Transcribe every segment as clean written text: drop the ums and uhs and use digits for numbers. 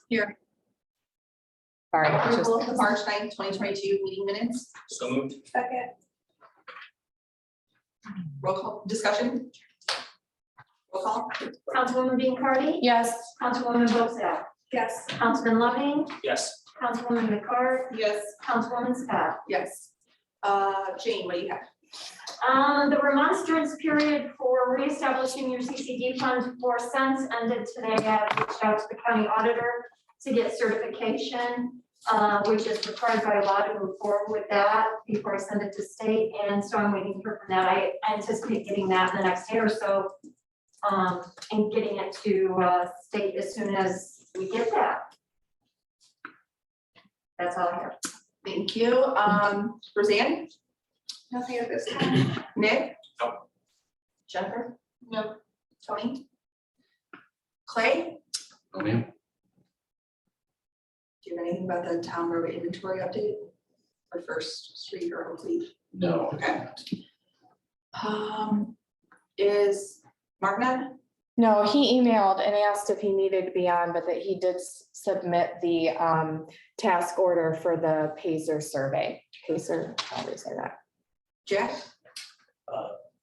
Here. Sorry, it's just- Approval of the March 9th, 2022 meeting minutes. So moved. Second. Roll call, discussion. Roll call. Councilwoman Biancardi? Yes. Councilwoman Bozell? Yes. Councilman Loving? Yes. Councilwoman McCart? Yes. Councilwoman Scott? Yes. Jane, what do you have? The remonstrance period for reestablishing your CCD fund for cents ended today. I reached out to the county auditor to get certification, which is required by law to move forward with that before I send it to state. And so I'm waiting for from that. I anticipate getting that in the next day or so. And getting it to state as soon as we get that. That's all I have. Thank you. Roseanne? Nothing at this time. Nick? No. Jennifer? No. Tony? Clay? No, ma'am. Do you have anything about the town road inventory update? Or first street or complete? No. Okay. Is Mark none? No, he emailed and asked if he needed to be on, but that he did submit the task order for the Pacer survey. Pacer, how do you say that? Jack?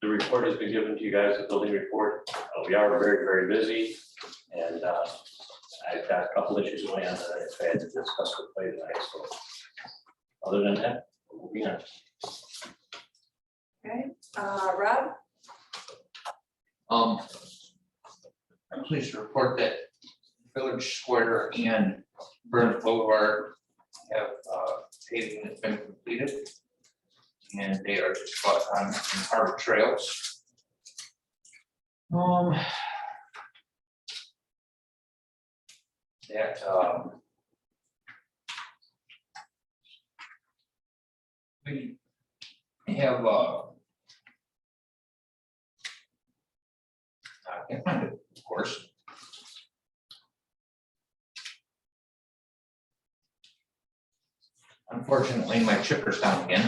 The report has been given to you guys, the building report. We are very, very busy. And I've got a couple issues going on that I've had to discuss with Clay tonight. So other than that, we'll be on. Okay, Rob? I'm pleased to report that Village Square and Burns Boulevard have paving has been completed. And they are just about on Harbor Trails. That we have I can't find it, of course. Unfortunately, my chipper's down again.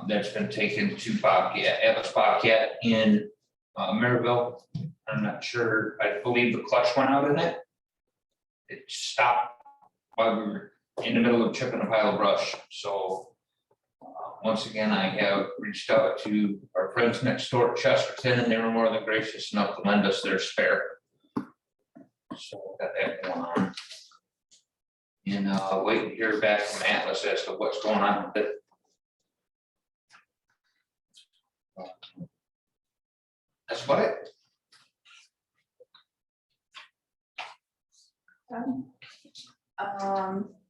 That's been taken to Bobcat, Atlas Bobcat in Maryville. I'm not sure, I believe the clutch went out in it. It stopped while we were in the middle of chipping a pile of brush, so. Once again, I have reached out to our friends next door at Chesterton, and they were more than gracious enough to lend us their spare. So got that going on. And waiting to hear back from Atlas as to what's going on with it. That's about it.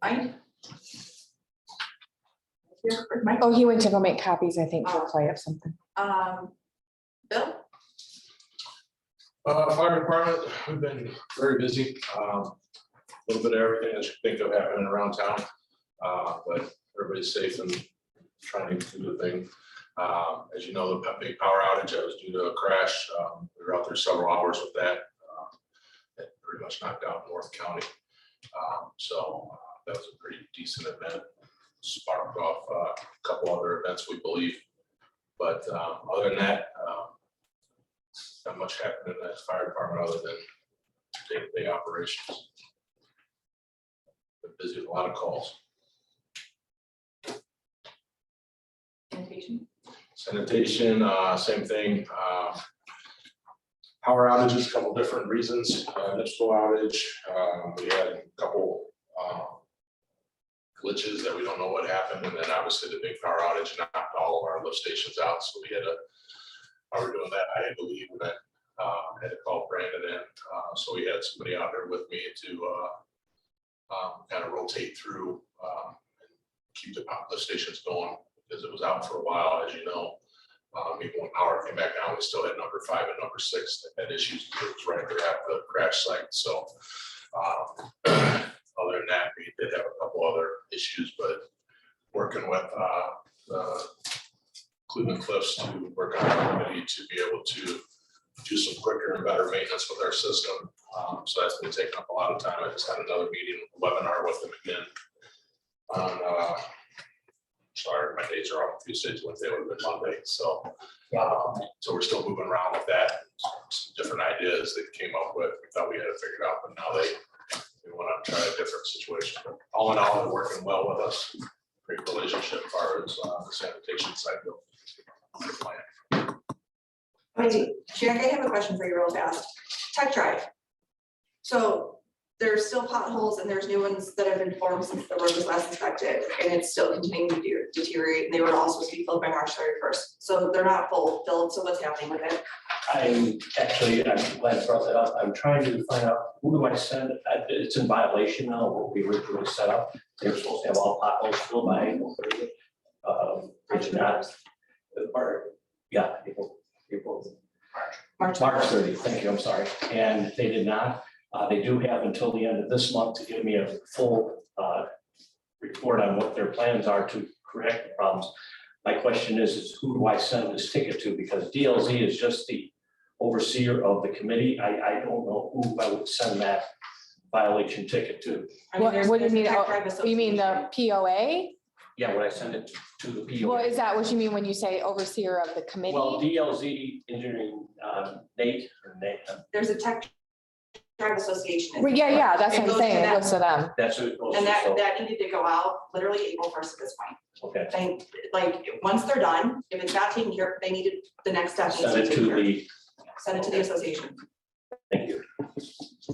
I. Here, where's Mike? Oh, he went to go make copies, I think, for Clay of something. Bill? Fire department, we've been very busy. A little bit of everything that you think of happening around town. But everybody's safe and trying to do the thing. As you know, the big power outage that was due to a crash, we were out there several hours with that. It pretty much knocked out North County. So that was a pretty decent event. Sparked off a couple other events, we believe. But other than that, not much happened in that fire department other than day-to-day operations. Been busy with a lot of calls. Sanitation? Sanitation, same thing. Power outages, a couple different reasons. Initial outage, we had a couple glitches that we don't know what happened, and then obviously the big power outage knocked all of our lift stations out. So we had to, while we're doing that, I had to leave and then had to call Brandon in. So we had somebody out there with me to kind of rotate through and keep the lift stations going because it was out for a while, as you know. Even when power came back on, we still had number 5 and number 6 that had issues. It was right there at the crash site. So other than that, we did have a couple other issues, but working with the Cleveland Cliffs to work on a committee to be able to do some quicker and better maintenance with our system. So that's been taking up a lot of time. I just had another meeting, webinar with them again on Sorry, my days are off Tuesdays, Wednesday, would have been Monday, so. So we're still moving around with that, some different ideas that came up with, we thought we had it figured out, but now they want to try a different situation. But all in all, they're working well with us, great relationship as far as the sanitation side of the plan. Hey, Jack, I have a question for you real fast. Tech Drive. So there's still potholes and there's new ones that have been formed since the road was last inspected, and it's still continuing to deteriorate, and they were all supposed to be filled by March 31st. So they're not full filled, so what's happening with it? I'm glad you brought that up. I'm trying to find out who do I send. It's in violation now, of what we originally set up. They were supposed to have all potholes filled by April 30th. They did not. April. March 30th, thank you, I'm sorry. And they did not. They do have until the end of this month to give me a full report on what their plans are to correct the problems. My question is who do I send this ticket to? Because DLZ is just the overseer of the committee. I don't know who I would send that violation ticket to. I mean, What there's- what do you there's mean? a Tech Oh, Drive You mean the Association. POA? Yeah, would I send it to the PO? Well, is that what you mean when you say overseer of the committee? Well, DLZ engineering, Nate. There's a Tech Drive Association. Well, yeah, that's It what I'm goes to saying. It them. goes to them. That's who it goes to. And that So, needed to go out literally April 1st at this point. okay, They, like, once they're done, if it's not taken care of, they needed, the next step needs send to it be taken to care of. the, Send it to the association. thank you.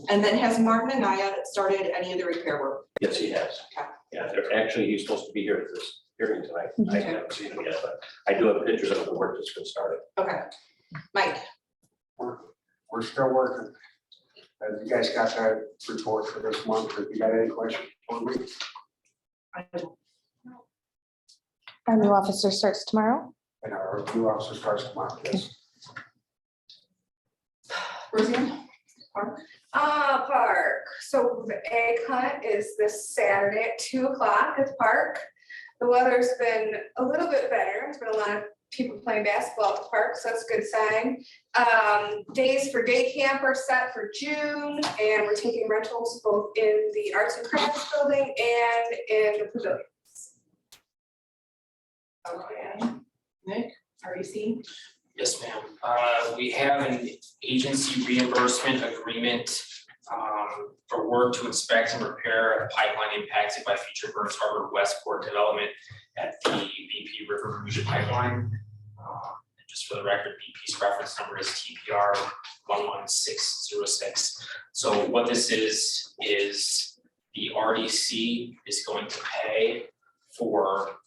And then has Martin and Naya started any of the repair work? Yes, he has. Okay. Yeah, actually, he's supposed to be here at this hearing tonight. I Okay. haven't seen him yet, but I do have pictures of the work that's been started. Okay. Mike, We're still working. Have you guys got that report for this month? Have you got any questions for me? Our new officer starts tomorrow. And our new officer starts tomorrow, yes. Roseanne? Park, so the egg hunt is this Saturday at 2 o'clock at the park. The weather's been a little bit better, there's been a lot of people playing basketball at the park, so that's a good sign. Days for day camp are set for June, and we're taking rentals both in the Arts and Crafts building and in the pavilion. Okay. Nick, REC? Yes, ma'am. We have an agency reimbursement agreement for work to inspect and repair a pipeline impacted by future Burns Harbor Westport development at the BP River Rouge pipeline. And just for the record, BP's reference number is TPR 11606. So what this is the RDC is going to pay for,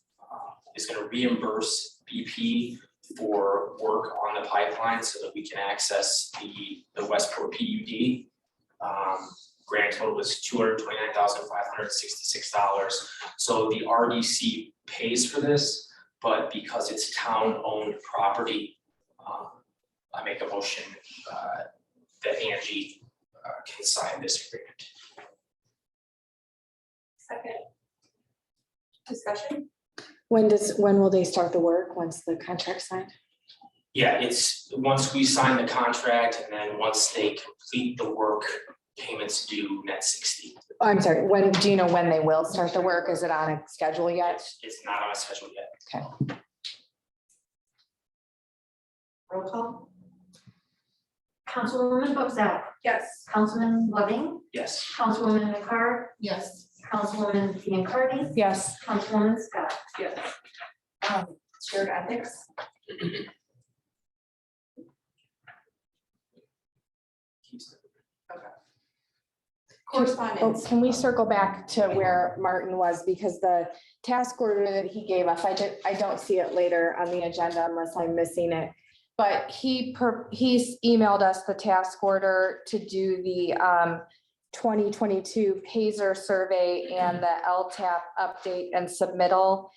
is going to reimburse BP for work on the pipeline so that we can access the Westport PUD. Grand total was $229,566. So the RDC pays for this, but because it's town-owned property, I make a motion that Angie can sign this agreement. Second. Discussion? When will they start the work, once the contract's signed? Yeah, it's once we sign the contract and then once they complete the work, payments due net 60. Oh, I'm sorry, do you know when they will start the work? Is it on a schedule yet? It's not on a schedule yet. Okay. Roll call? Councilwoman Bozak, Yes. Councilman Loving, Yes. Councilwoman McCart, Yes. Councilwoman Biancardi, Yes. Councilwoman Scott. Yes. Shared ethics? Oh, Correspondence? can we circle back to where Martin was, because the task order that he gave us, I don't see it later on the agenda unless I'm missing it. But he's emailed us the task order to do the 2022 PASER survey and the LTAP update and submittal.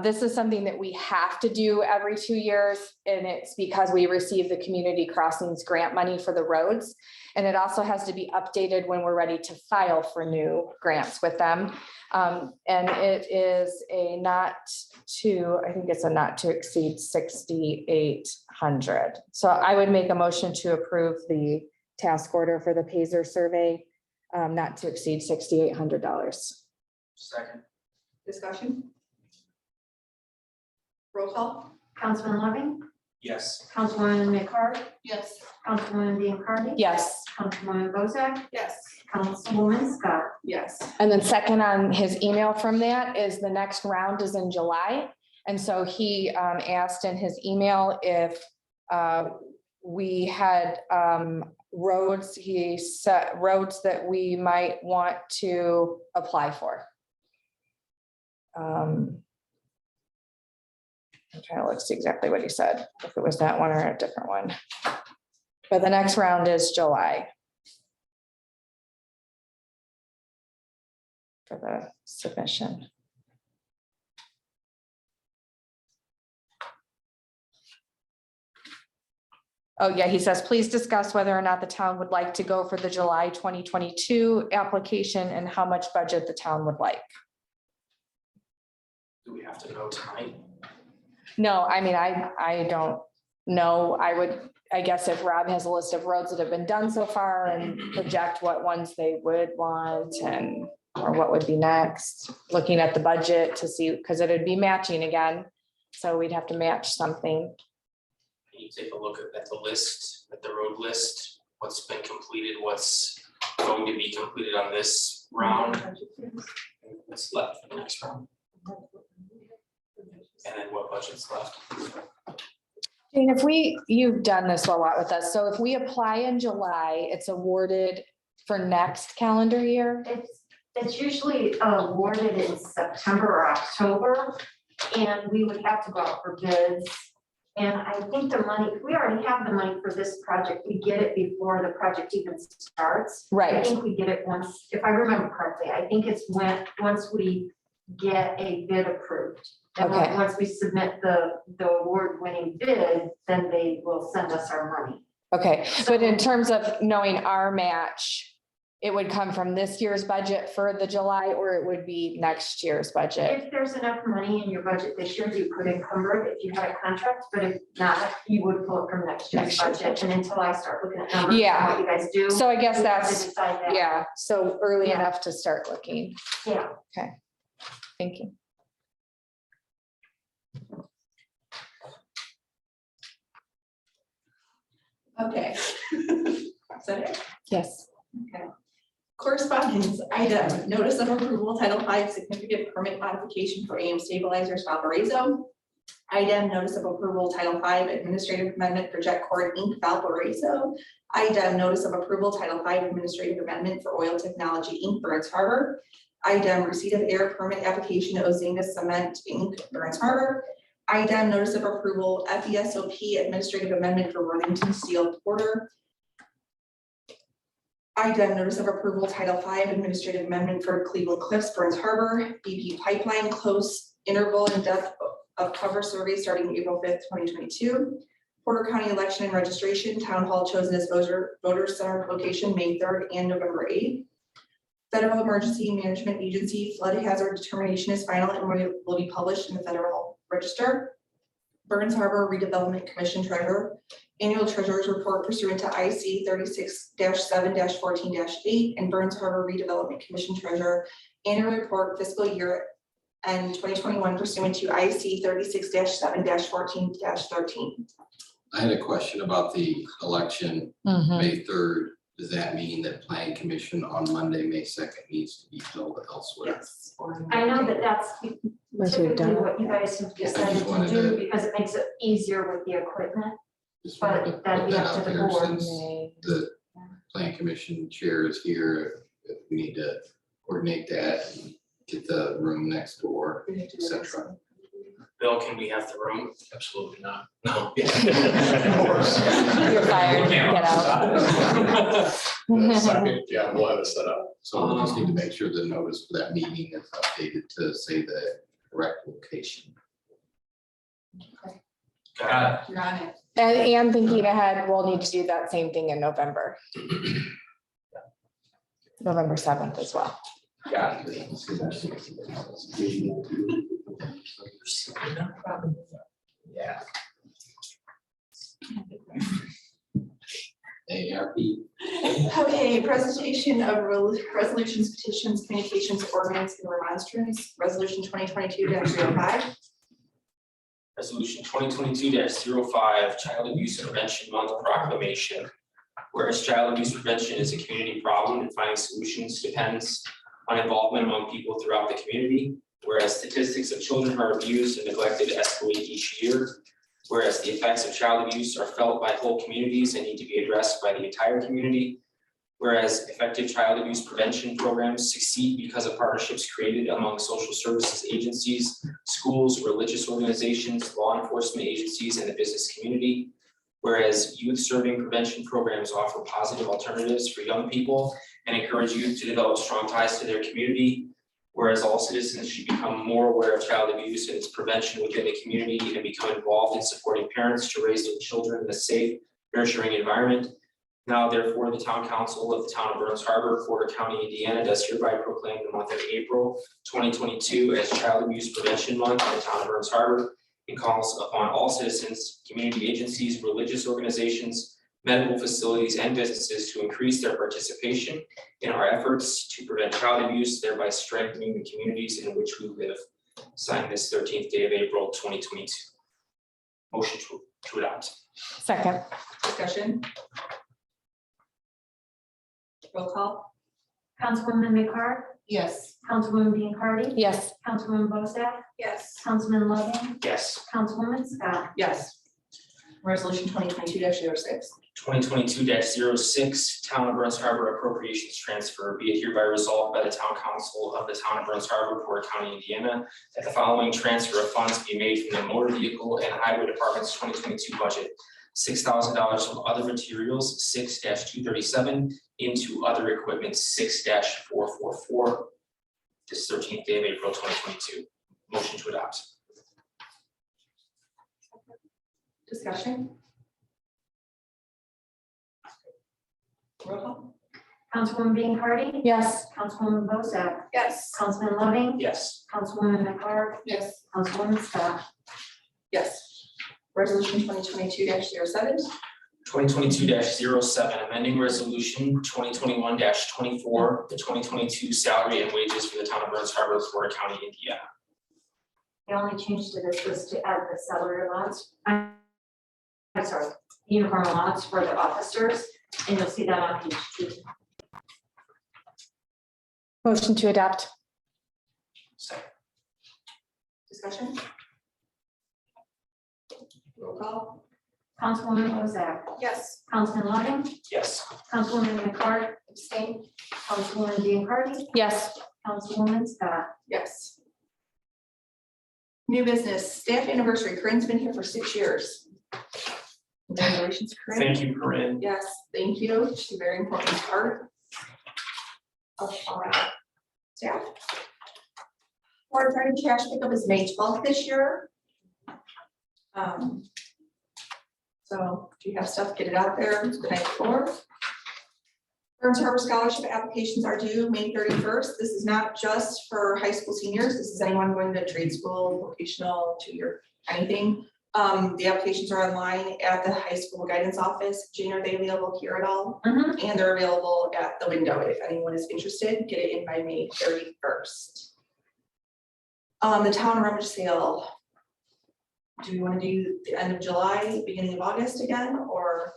This is something that we have to do every 2 years, and it's because we receive the Community Crossings grant money for the roads. And it also has to be updated when we're ready to file for new grants with them. And it is I think it's a not to exceed 6,800. So I would make a motion to approve the task order for the PASER survey, not to exceed $6,800. Second. Discussion? Roll call? Councilman Loving, Yes. Councilwoman McCart, Yes. Councilwoman Biancardi. Yes. Councilwoman Bozak, Yes. Councilwoman Scott. Yes. And then second on his email from that is the next round is in July. And so he asked in his email if we had roads, he said roads that we might want to apply for. I'm trying to look, see exactly what he said, if it was that one or a different one. But the next round is July. For the submission. Oh, yeah, he says, please discuss whether or not the town would like to go for the July 2022 application and how much budget the town would like. Do we have to know tonight? No, I mean, I don't know. I guess if Rob has a list of roads that have been done so far and project what ones they would want and, or what would be next, looking at the budget to see, because it'd be matching again. So we'd have to match something. Can you take a look at the list, at the road list, what's been completed, what's going to be completed on this round? And what's left for the next round? And then what budget's left? Jane, if you've done this a lot with us, so if we apply in July, it's awarded for next calendar year? It's usually awarded in September or October, and we would have to go out for bids. And I think the money, we already have the money for this project. We get it before the project even starts. I Right, think we get it once, if I remember correctly, I think it's once we get a bid approved. And Okay. once we submit the award-winning bid, then they will send us our money. okay, but in terms of knowing our match, it would come from this year's budget for the July, or it would be next year's budget? If there's enough money in your budget this year, you could encumber it if you had a contract, but if not, you would pull it from next year's Next year's budget. And until I start looking at numbers, Yeah. and what you guys do. So I guess we have to that's, decide that. yeah, so early Yeah. enough to start looking. Yeah. Thank you. Okay. Is that it? Yes. Okay. Correspondence, item, notice of approval, Title V, significant permit modification for AM stabilizers, Valparaiso. Item, notice of approval, Title V, administrative amendment for Jet Cord Inc., Valparaiso. Item, notice of approval, Title V, administrative amendment for Oil Technology Inc., Burns Harbor. Item, receipt of air permit application to Ozinga Cement Inc., Burns Harbor. Item, notice of approval, FESOP, administrative amendment for Worthington Steel Porter. Item, notice of approval, Title V, administrative amendment for Cleveland Cliffs, Burns Harbor, BP pipeline, close interval and depth of cover survey starting April 5th, 2022. Porter County election and registration, town hall chosen as voter center location, May 3rd and November 8th. Federal Emergency Management Agency flood hazard determination is final and will be published in the Federal Register. Burns Harbor Redevelopment Commission Treasurer, annual treasurer's report pursuant to IC 36-7-14-8 and Burns Harbor Redevelopment Commission Treasurer, annual report fiscal year end 2021 pursuant to IC 36-7-14-13. I had a question about the election, May 3rd. Does that mean that planning commission on Monday, May 2nd needs to be held elsewhere? Yes. I know that that's Once we've typically done what you guys have decided to wanted do to- because it makes it easier with the equipment. Just wanted to But that'd put be that up to out the there board. since the planning commission chair is here. If we need to coordinate that, and get the room next door, et cetera. Bill, can we have the room? Absolutely not. No. You're fired, get out. Second, yeah, we'll have it set up. So we just need to make sure the notice for that meeting is updated to say the correct location. Got You're on it. And thinking ahead, we'll need to do that same thing in November. November 7th as well. Got it. Yeah. ARP. Okay, presentation of resolutions, petitions, communications, ordinance, and remonstrance, resolution 2022-305. Resolution 2022-05, Child Abuse Prevention Month proclamation. Whereas child abuse prevention is a community problem and finding solutions depends on involvement among people throughout the community. Whereas statistics of children who are abused and neglected escalate each year. Whereas the effects of child abuse are felt by whole communities and need to be addressed by the entire community. Whereas effective child abuse prevention programs succeed because of partnerships created among social services agencies, schools, religious organizations, law enforcement agencies, and the business community. Whereas youth serving prevention programs offer positive alternatives for young people and encourage youth to develop strong ties to their community. Whereas all citizens should become more aware of child abuse and its prevention within the community and become involved in supporting parents to raise their children in a safe, nurturing environment. Now therefore, the town council of the town of Burns Harbor, Porter County, Indiana does hereby proclaim the month of April 2022 as Child Abuse Prevention Month in the town of Burns Harbor. It calls upon all citizens, community agencies, religious organizations, medical facilities, and businesses to increase their participation in our efforts to prevent child abuse, thereby strengthening the communities in which we live. Signed this 13th day of April 2022. Motion to adopt. Second. Discussion. Roll call. Councilwoman McCart, Yes. Councilwoman Biancardi, Yes. Councilwoman Bozak, Yes. Councilman Loving, Yes. Councilwoman Scott. Yes. Resolution 2022-06. 2022-06, Town of Burns Harbor Appropriations Transfer. Be it hereby resolved by the Town Council of the Town of Burns Harbor, Porter County, Indiana, that the following transfer of funds be made from the Motor Vehicle and Highway Department's 2022 budget. $6,000 from other materials, 6-237, into other equipment, 6-444. This 13th day of April 2022. Motion to adopt. Discussion. Roll call. Councilwoman Biancardi, Yes. Councilwoman Bozak, Yes. Councilman Loving, Yes. Councilwoman McCart, Yes. Councilwoman Scott. Yes. Resolution 2022-07. 2022-07, amending resolution 2021-24, the 2022 salary and wages for the town of Burns Harbor, Porter County, Indiana. The only change to this was to add the salary allowance. I'm sorry, uniform allowance for the officers, and you'll see that on page 2. Motion to adopt. Second. Discussion. Roll call. Councilwoman Bozak, Yes. Councilman Loving, Yes. Councilwoman McCart, abstain, Councilwoman Biancardi, Yes. Councilwoman Scott. Yes. New business, staff anniversary. Corinne's been here for 6 years. Congratulations, Corinne. Thank you, Corinne. Yes, thank you. She's a very important part of our staff. Water Friday trash pickup is May 12th this year. So if you have stuff, get it out there the night before. Burns Harbor Scholarship applications are due May 31st. This is not just for high school seniors. This is anyone going to trade school, vocational, 2-year, anything. The applications are online at the high school guidance office. Jane, are they available here at all? And they're available at the window if anyone is interested. Get it in by May 31st. The town rummage sale. Do we want to do the end of July, beginning of August again, or?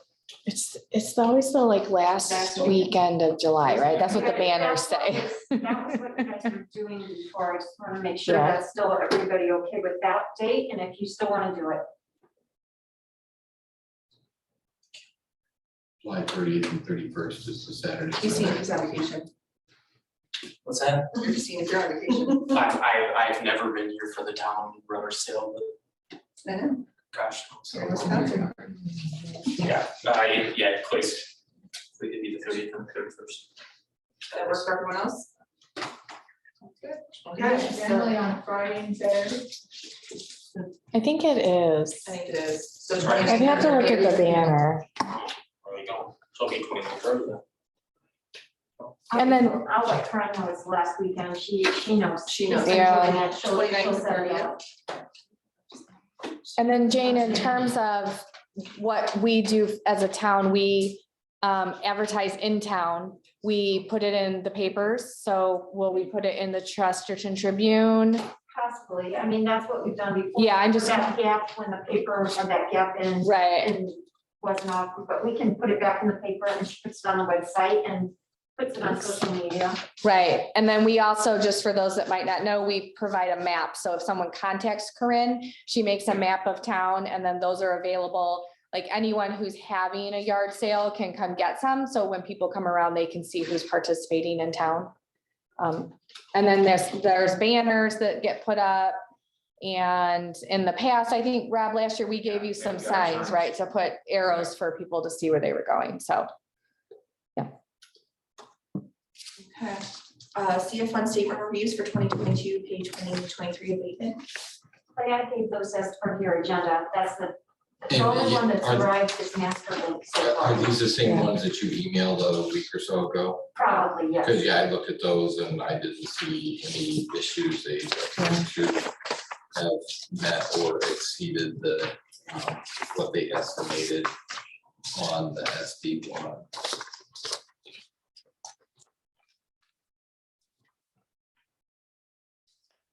It's always the like last Last weekend of July, right? That's what the banners say. That was what you guys were doing before. I just want to make sure Yeah. that's still everybody okay with that date, and if you still want to do it. July 30th and 31st is the Saturday. You see if he's on vacation. What's that? You're just seeing if you're on vacation. I've never been here for the town rubber sale, but I know. gosh. You're in Wisconsin. Yeah, please. It'd be the 30th and 31st. That works for everyone else? Good. It's Okay. generally on Friday and Saturday. I think it is. I think it is. So Right. I'd have to look at the banner. There you go. So it'll be 29th. And then- I'll let Karen know it's last weekend. She knows. She knows. Yeah. She'll 29th, set it up. And then Jane, in terms of what we do as a town, we advertise in town. We put it in the papers. So will we put it in the Chesterton Tribune? Possibly, I mean, that's what we've done before. Yeah, I'm just- That gap when the paper, or that gap in. Right. And wasn't off, but we can put it back in the paper and she puts it on the website and puts it on social media. Right, and then we also, just for those that might not know, we provide a map, so if someone contacts Corinne, she makes a map of town, and then those are available. Like anyone who's having a yard sale can come get some, so when people come around, they can see who's participating in town. And then there's banners that get put up. And in the past, I think, Rob, last year, we gave you some signs, right, to put arrows for people to see where they were going, so. Okay, CF1 statement reviews for 2022, page 2023 abatement. But I gave those as part of your agenda, that's the And only one that's are- arrived is master link so Are far. these the same ones that you emailed a week or so ago? Probably, yes. Because yeah, I looked at those and I didn't see any issues. They should have met or exceeded the, what they estimated on the SD one.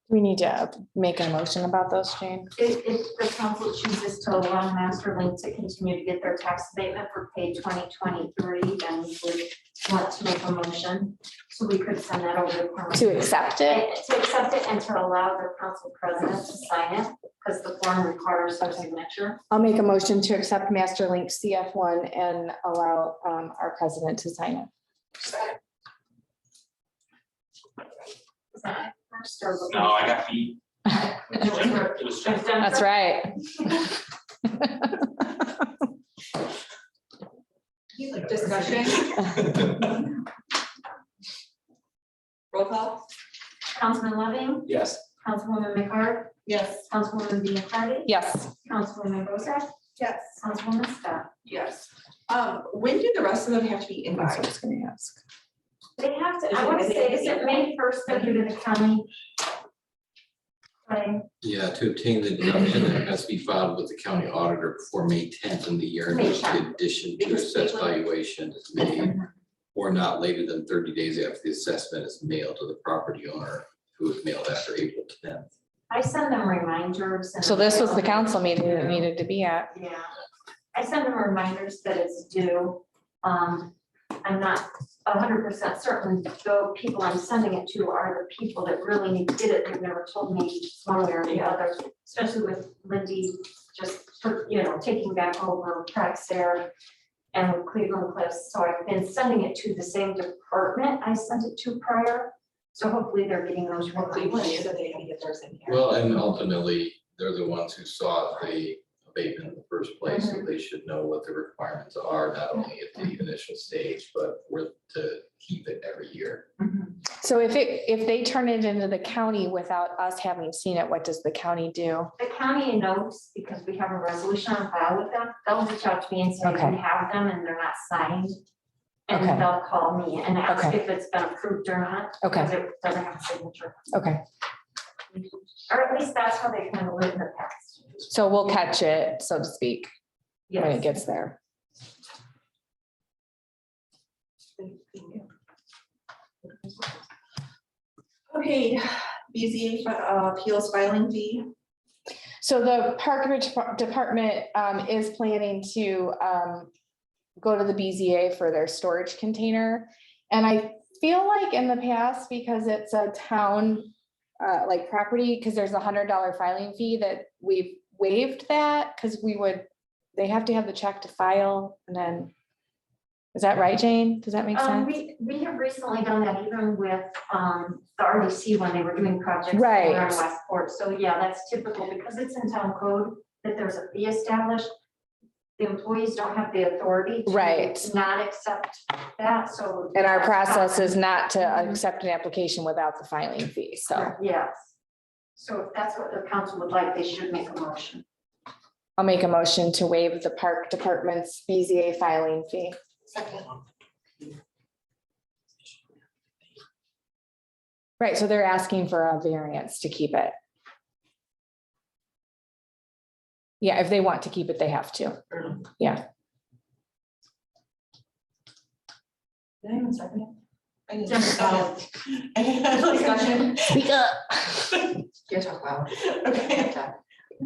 We need to make a motion about those, Jane. If the council chooses to allow master link to continue to get their tax abatement for pay 2023, then we would want to make a motion. So we could send that over to. council. To accept it? To accept it and to allow the council president to sign it, because the form requires their signature. I'll make a motion to accept Master Link CF1 and allow our president to sign it. Is that first or? No, I got beat. It was Jennifer. That's right. Discussion, roll call? Councilman Loving, Yes. Councilwoman McCart, Yes. Councilwoman Dean Hardy, Yes, Councilwoman Bozak, Yes. Councilwoman Scott. Yes. When do the rest of them have to be in that's what I by? was gonna ask. They have to, Is I it want to May say, is it May 1st that due to the county? Right, Yeah, to obtain the deduction, it has to be filed with the county auditor before May 10th in the year in which the addition to Because assessed people- valuation is made, or not later than 30 days after the assessment is mailed to the property owner who was mailed after April 10th. I send them reminders. and- So this was the council meeting that needed to be at. Yeah, I send them reminders that it's due. I'm not 100% certain, though people I'm sending it to are the people that really need to get it. They've never told me one way or the other, especially with Lindy just, taking back over Praxair and with Cleveland Cliffs. So I've been sending it to the same department I sent it to prior. So hopefully they're getting those. Well, Cleveland is that they can get theirs in here. Well, and ultimately, they're the ones who sought the abatement in the first place, so they should know what the requirements are, not only at the initial stage, but to keep it every year. So if they turn it into the county without us having seen it, what does the county do? The county knows because we have a resolution on file with them. They'll reach out to me and say, Okay. we have them and they're not signed. And Okay. they'll call me and ask Okay. if it's been approved or not. Okay. Because it doesn't have a signature. Okay, Or at least that's how they handle it in the past. so we'll catch it, so to speak, when it Yes. gets there. Okay, BZA appeals filing fee. So the park department is planning to go to the BZA for their storage container. And I feel like in the past, because it's a town like property, because there's $100 filing fee, that we've waived that, because they have to have the check to file, and then, is that right, Jane? Does that make sense? We have recently done that even with the RDC when they were doing projects. Right. Around Westport. So yeah, that's typical because it's in town code that there's a fee established. The employees don't have the authority to Right. not accept that, so. And our process is not to accept an application without the filing fee, so Yes. So if that's what the council would like, they should make a motion. I'll make a motion to waive the park department's BZA filing fee. Second. Right, so they're asking for a variance to keep it. Yeah, if they want to keep it, they have to. Yeah. Did anyone second it? I need Jennifer, to discussion. Speak up. You talk loud. Okay. Okay.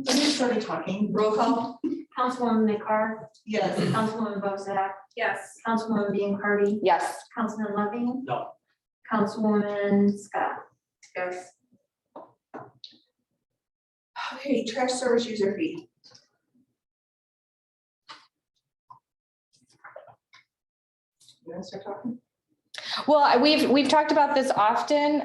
I just started talking. Roll call? Councilwoman McCart, Yes. Councilwoman Bozak, Yes. Councilwoman Biancardi, Yes. Councilman Loving. No. Councilwoman Scott. Yes. Okay, trash service user fee. You wanna start talking? Well, we've talked about this often,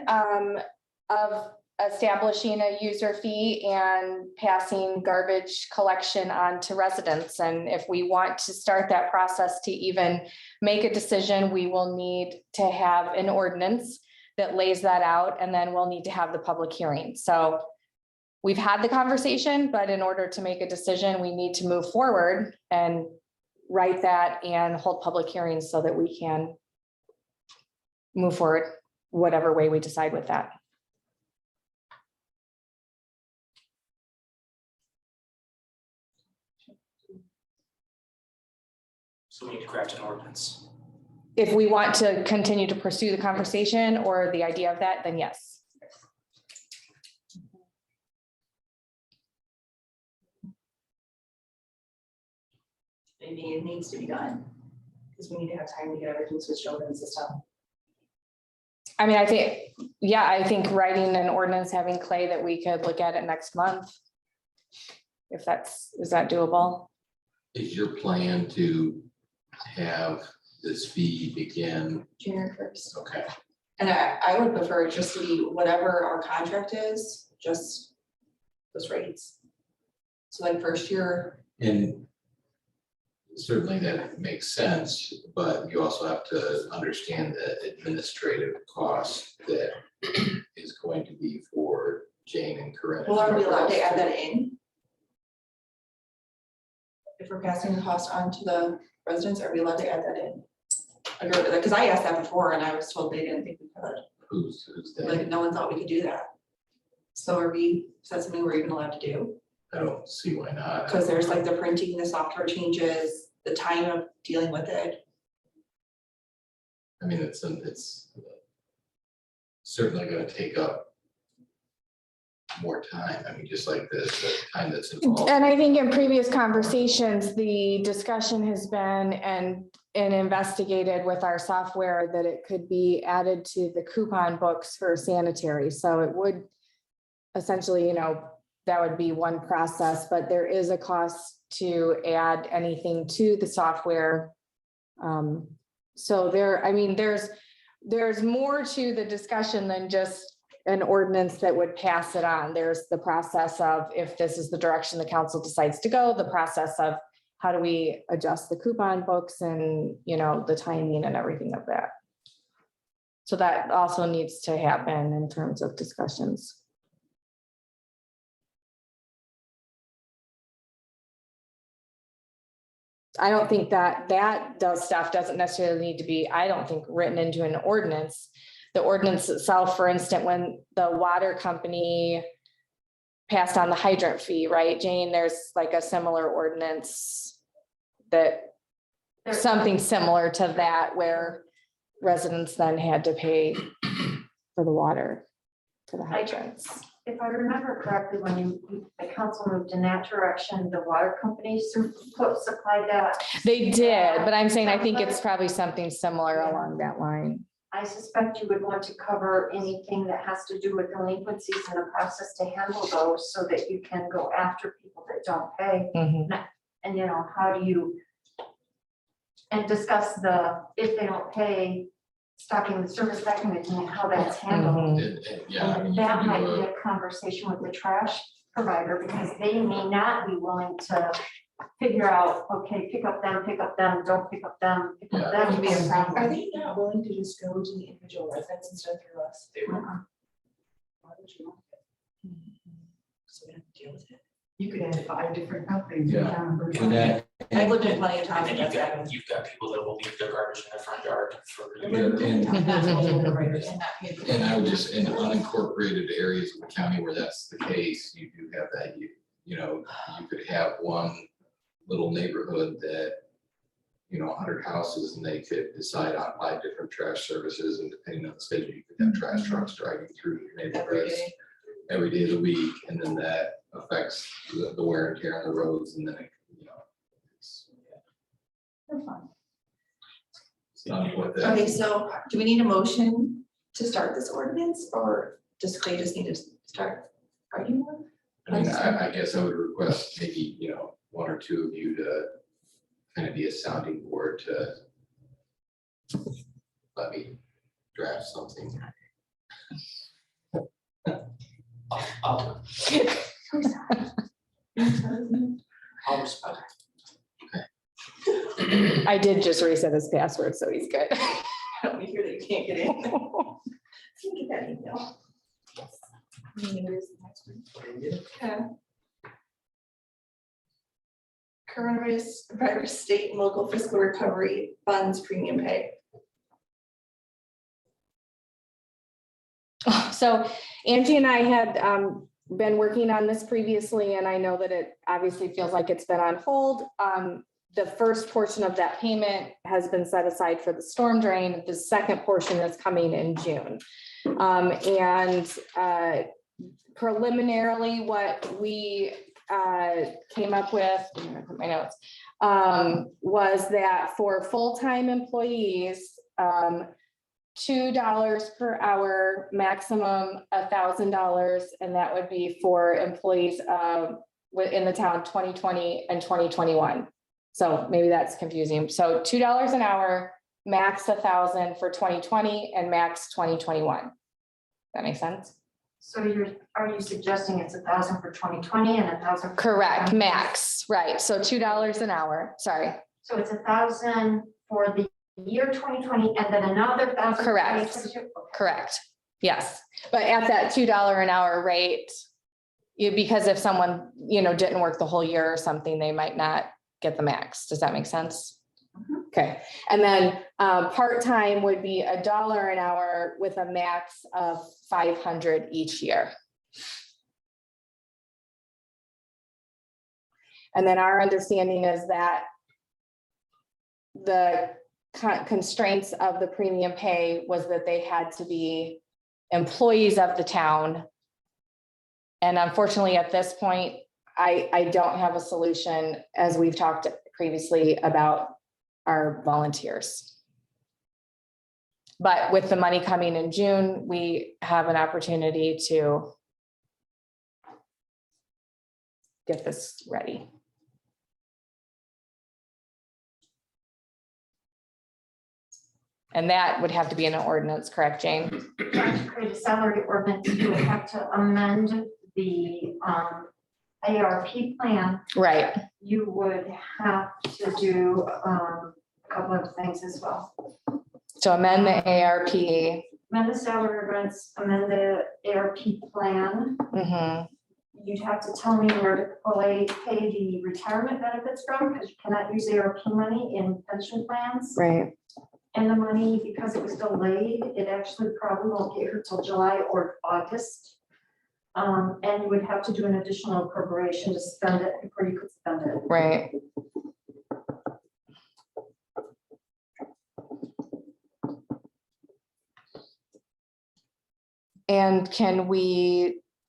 of establishing a user fee and passing garbage collection on to residents. And if we want to start that process to even make a decision, we will need to have an ordinance that lays that out, and then we'll need to have the public hearing. So we've had the conversation, but in order to make a decision, we need to move forward and write that and hold public hearings so that we can move forward, whatever way we decide with that. So we need to craft an ordinance. If we want to continue to pursue the conversation or the idea of that, then yes. Maybe it needs to be done. Because we need to have time to get everything switched over in the system. I mean, I think writing an ordinance, having Clay that we could look at it next month. If is that doable? Is your plan to have this fee begin? January 1st. Okay, And I would prefer it just to be whatever our contract is, just those rates. So like first year, and certainly that makes sense, but you also have to understand the administrative cost that is going to be for Jane and Corinne. well, are we allowed to add that in? If we're passing the cost on to the residents, are we allowed to add that in? Because I asked that before and I was told they didn't think we could, Who's that? like, no one thought we could do that. So is that something we're even allowed to do? I don't see why not. Because there's like the printing, the software changes, the time of dealing with it. I mean, it's certainly gonna take up more time. I mean, just like the time that's involved. And I think in previous conversations, the discussion has been and investigated with our software that it could be added to the coupon books for sanitary. So it would essentially, that would be one process, but there is a cost to add anything to the software. So there's more to the discussion than just an ordinance that would pass it on. There's the process of, if this is the direction the council decides to go, the process of how do we adjust the coupon books and, the timing and everything of that. So that also needs to happen in terms of discussions. I don't think that stuff doesn't necessarily need to be, I don't think, written into an ordinance. The ordinance itself, for instance, when the water company passed on the hydrant fee, right, Jane, there's like a similar ordinance that, something similar to that, where residents then had to pay for the water, for the hydrants. If I remember correctly, when the council moved in that direction, the water companies supplied that. They did, but I'm saying, I think it's probably something similar along that line. I suspect you would want to cover anything that has to do with delinquencies and the process to handle those so that you can go after people that don't pay. Mhm. And how do you, and discuss if they don't pay, stopping the service mechanism and how that's handled. Yeah, I mean, you That can might do be a- a conversation with the trash provider, because they may not be willing to figure out, okay, pick up them, don't pick up them, pick up Yeah. them. Could be a problem. Are they not willing to just go to the individual residents instead of through us? They were. Why would you want it? So we don't have to deal with it. You could have 5 different companies. Yeah. And that, I've lived in plenty of times. And then that's happened. you've got people that will leave their garbage in their front yard for. I've lived in plenty of times that's all the writers and not paid for. and I would just, in unincorporated areas of the county where that's the case, you do have that, you could have one little neighborhood that 100 houses and they could decide on 5 different trash services, and depending on the schedule, you could have trash trucks driving through your neighborhoods every day of the week, and then that affects the wear and tear on the roads, and then it's not what that. Okay, so do we need a motion to start this ordinance, or does Clay just need to start writing one? I mean, I guess I would request maybe, 1 or 2 of you to kind of be a sounding board to let me draft something. I'll respond. I did just reset his password, so he's good. I don't want to hear that you can't get in. Can you get that email? Okay. Coronavirus state and local fiscal recovery funds premium pay. So Angie and I had been working on this previously, and I know that it obviously feels like it's been on hold. The first portion of that payment has been set aside for the storm drain. The second portion is coming in June. Preliminarily, what we came up with, I'm gonna put my notes, was that for full-time employees, $2 per hour, maximum $1,000, and that would be for employees within the town 2020 and 2021. So maybe that's confusing. So $2 an hour, max 1,000 for 2020 and max 2021. That makes sense? So are you suggesting it's 1,000 for 2020 and 1,000? Correct, max, right. So $2 an hour, sorry. So it's 1,000 for the year 2020 and then another 1,000. for Correct. 2022? Correct, yes. But at that $2 an hour rate, because if someone, didn't work the whole year or something, they might not get the max. Does that make sense? Okay, and then part-time would be $1 an hour with a max of 500 each year. And then our understanding is that the constraints of the premium pay was that they had to be employees of the town. And unfortunately, at this point, I don't have a solution, as we've talked previously about our volunteers. But with the money coming in June, we have an opportunity to get this ready. And that would have to be in an ordinance, correct, Jane? Trying to create a salary ordinance, you would have to amend the ARP plan. Right, You would have to do a couple of things as well. so amend the ARP. Amend the salary ordinance, amend the ARP plan. Mhm. You'd have to tell me where to pay the retirement benefits from, because you cannot use ARP money in pension plans. Right, And the money, because it was delayed, it actually probably won't get here till July or August. And you would have to do an additional appropriation to spend it before you could spend it. right. And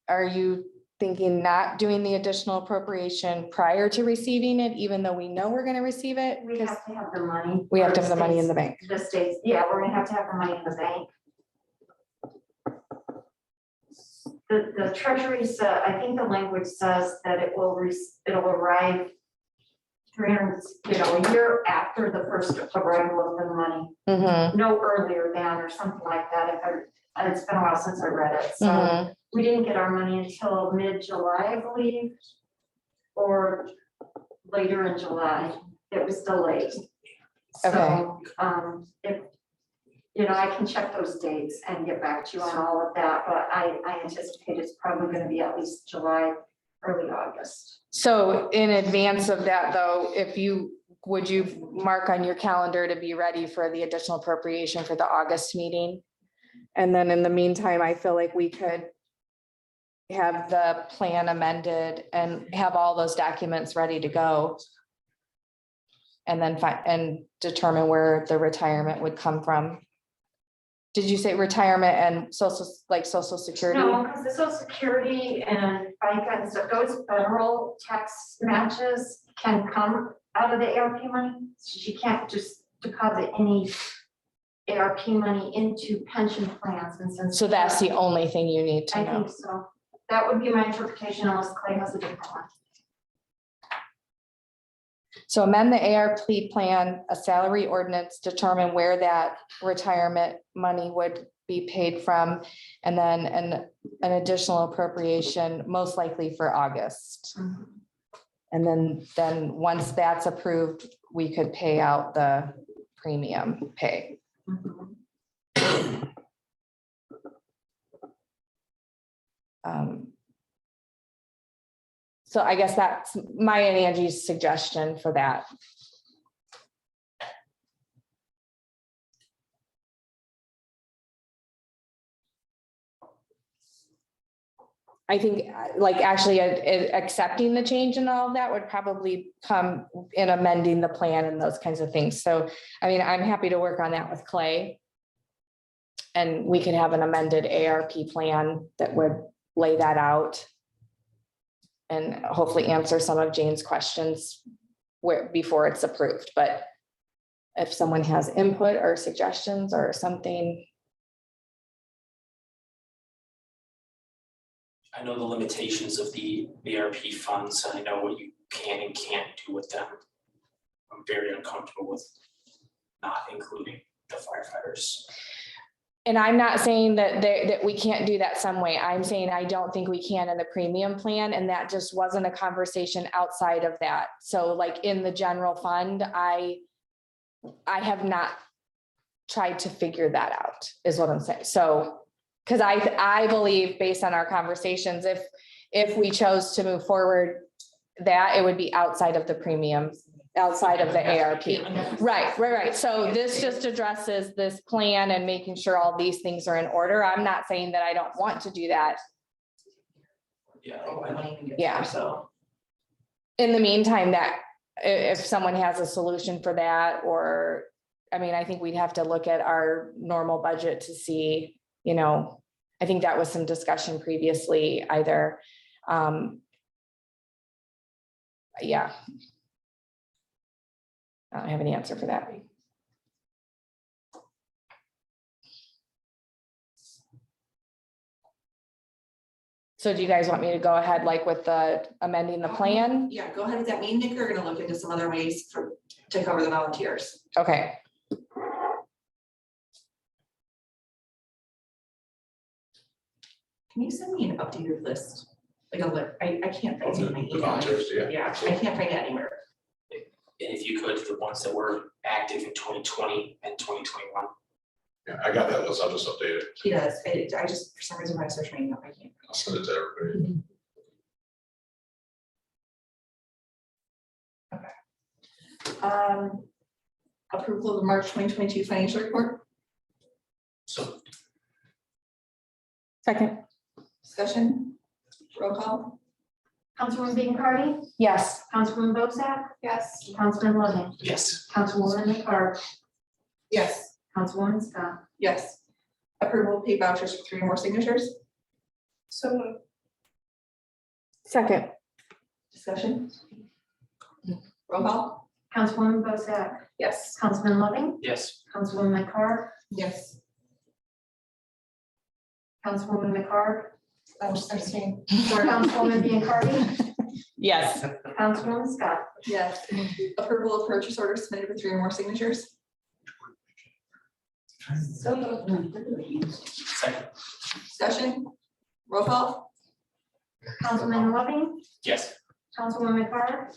are you thinking not doing the additional appropriation prior to receiving it, even though we know we're gonna receive it? We have to have the money. We have to have the money in the bank. The states, yeah, we're gonna have to have the money in the bank. The treasury said, I think the language says that it'll arrive 300, a year after the first arrival of the money, Mhm, no earlier than, or something like that. It's been a while since I read it, so mhm. we didn't get our money until mid-July, I believe, or later in July. It was delayed. So, if, I can check those dates and get back to you on all of that, but I anticipate it's probably gonna be at least July, early August. So in advance of that, though, would you mark on your calendar to be ready for the additional appropriation for the August meeting? And then in the meantime, I feel like we could have the plan amended and have all those documents ready to go. And then and determine where the retirement would come from. Did you say retirement and social security? No, because the social security and FICA and stuff, those federal tax matches can come out of the ARP money. She can't just deposit any ARP money into pension plans and since. So that's the only thing you need to I know. think so. That would be my interpretation unless Clay has a different one. So amend the ARP plan, a salary ordinance, determine where that retirement money would be paid from. And then an additional appropriation, most likely for August. And then once that's approved, we could pay out the premium pay. So I guess that's my and Angie's suggestion for that. I think like actually accepting the change and all of that would probably come in amending the plan and those kinds of things. So, I mean, I'm happy to work on that with Clay. And we could have an amended ARP plan that would lay that out. And hopefully answer some of Jane's questions before it's approved, but if someone has input or suggestions or something. I know the limitations of the ARP funds, and I know what you can and can't do with them. I'm very uncomfortable with not including the firefighters. And I'm not saying that we can't do that some way. I'm saying I don't think we can in the premium plan, and that just wasn't a conversation outside of that. So like in the general fund, I have not tried to figure that out, is what I'm saying. So, because I believe based on our conversations, if we chose to move forward, that it would be outside of the premium, outside of the ARP. Right. So this just addresses this plan and making sure all these things are in order. I'm not saying that I don't want to do that. Yeah. So. In the meantime, that if someone has a solution for that, or, I mean, I think we'd have to look at our normal budget to see, I think that was some discussion previously either. Yeah. I don't have any answer for that. So do you guys want me to go ahead like with the amending the plan? Yeah, go ahead with that. Me and Nick are gonna look into some other ways to cover the volunteers. Okay. Can you send me an updated list? Like I can't find it in my The email. volunteers, yeah. Yeah, I can't find it anywhere. And if you could, the ones that were active in 2020 and 2021. Yeah, I got that list. I'll just update it. He does. I just, for some reason, when I search my email, I can't. I'll send it to everybody. Approval of the March 2022 financial report, So Second. discussion, roll call. Councilwoman Biancardi, Yes. Councilwoman Bozak, Yes. Councilman Loving, yes, Councilwoman McCarr, Yes. Councilwoman Scott. Yes. Approval of pay vouchers for 3 more signatures, So moved. Second. discussion. Roll call. Councilwoman Bozak, Yes. Councilman Loving, yes, Councilwoman McCarr, Yes. Councilwoman McCarr, I'm saying. Councilwoman Biancardi, Yes. Councilwoman Scott. Yes. Approval of purchase orders submitted with 3 or more signatures, So moved. second, discussion. Roll call. Councilman Loving, yes, Councilwoman McCarr,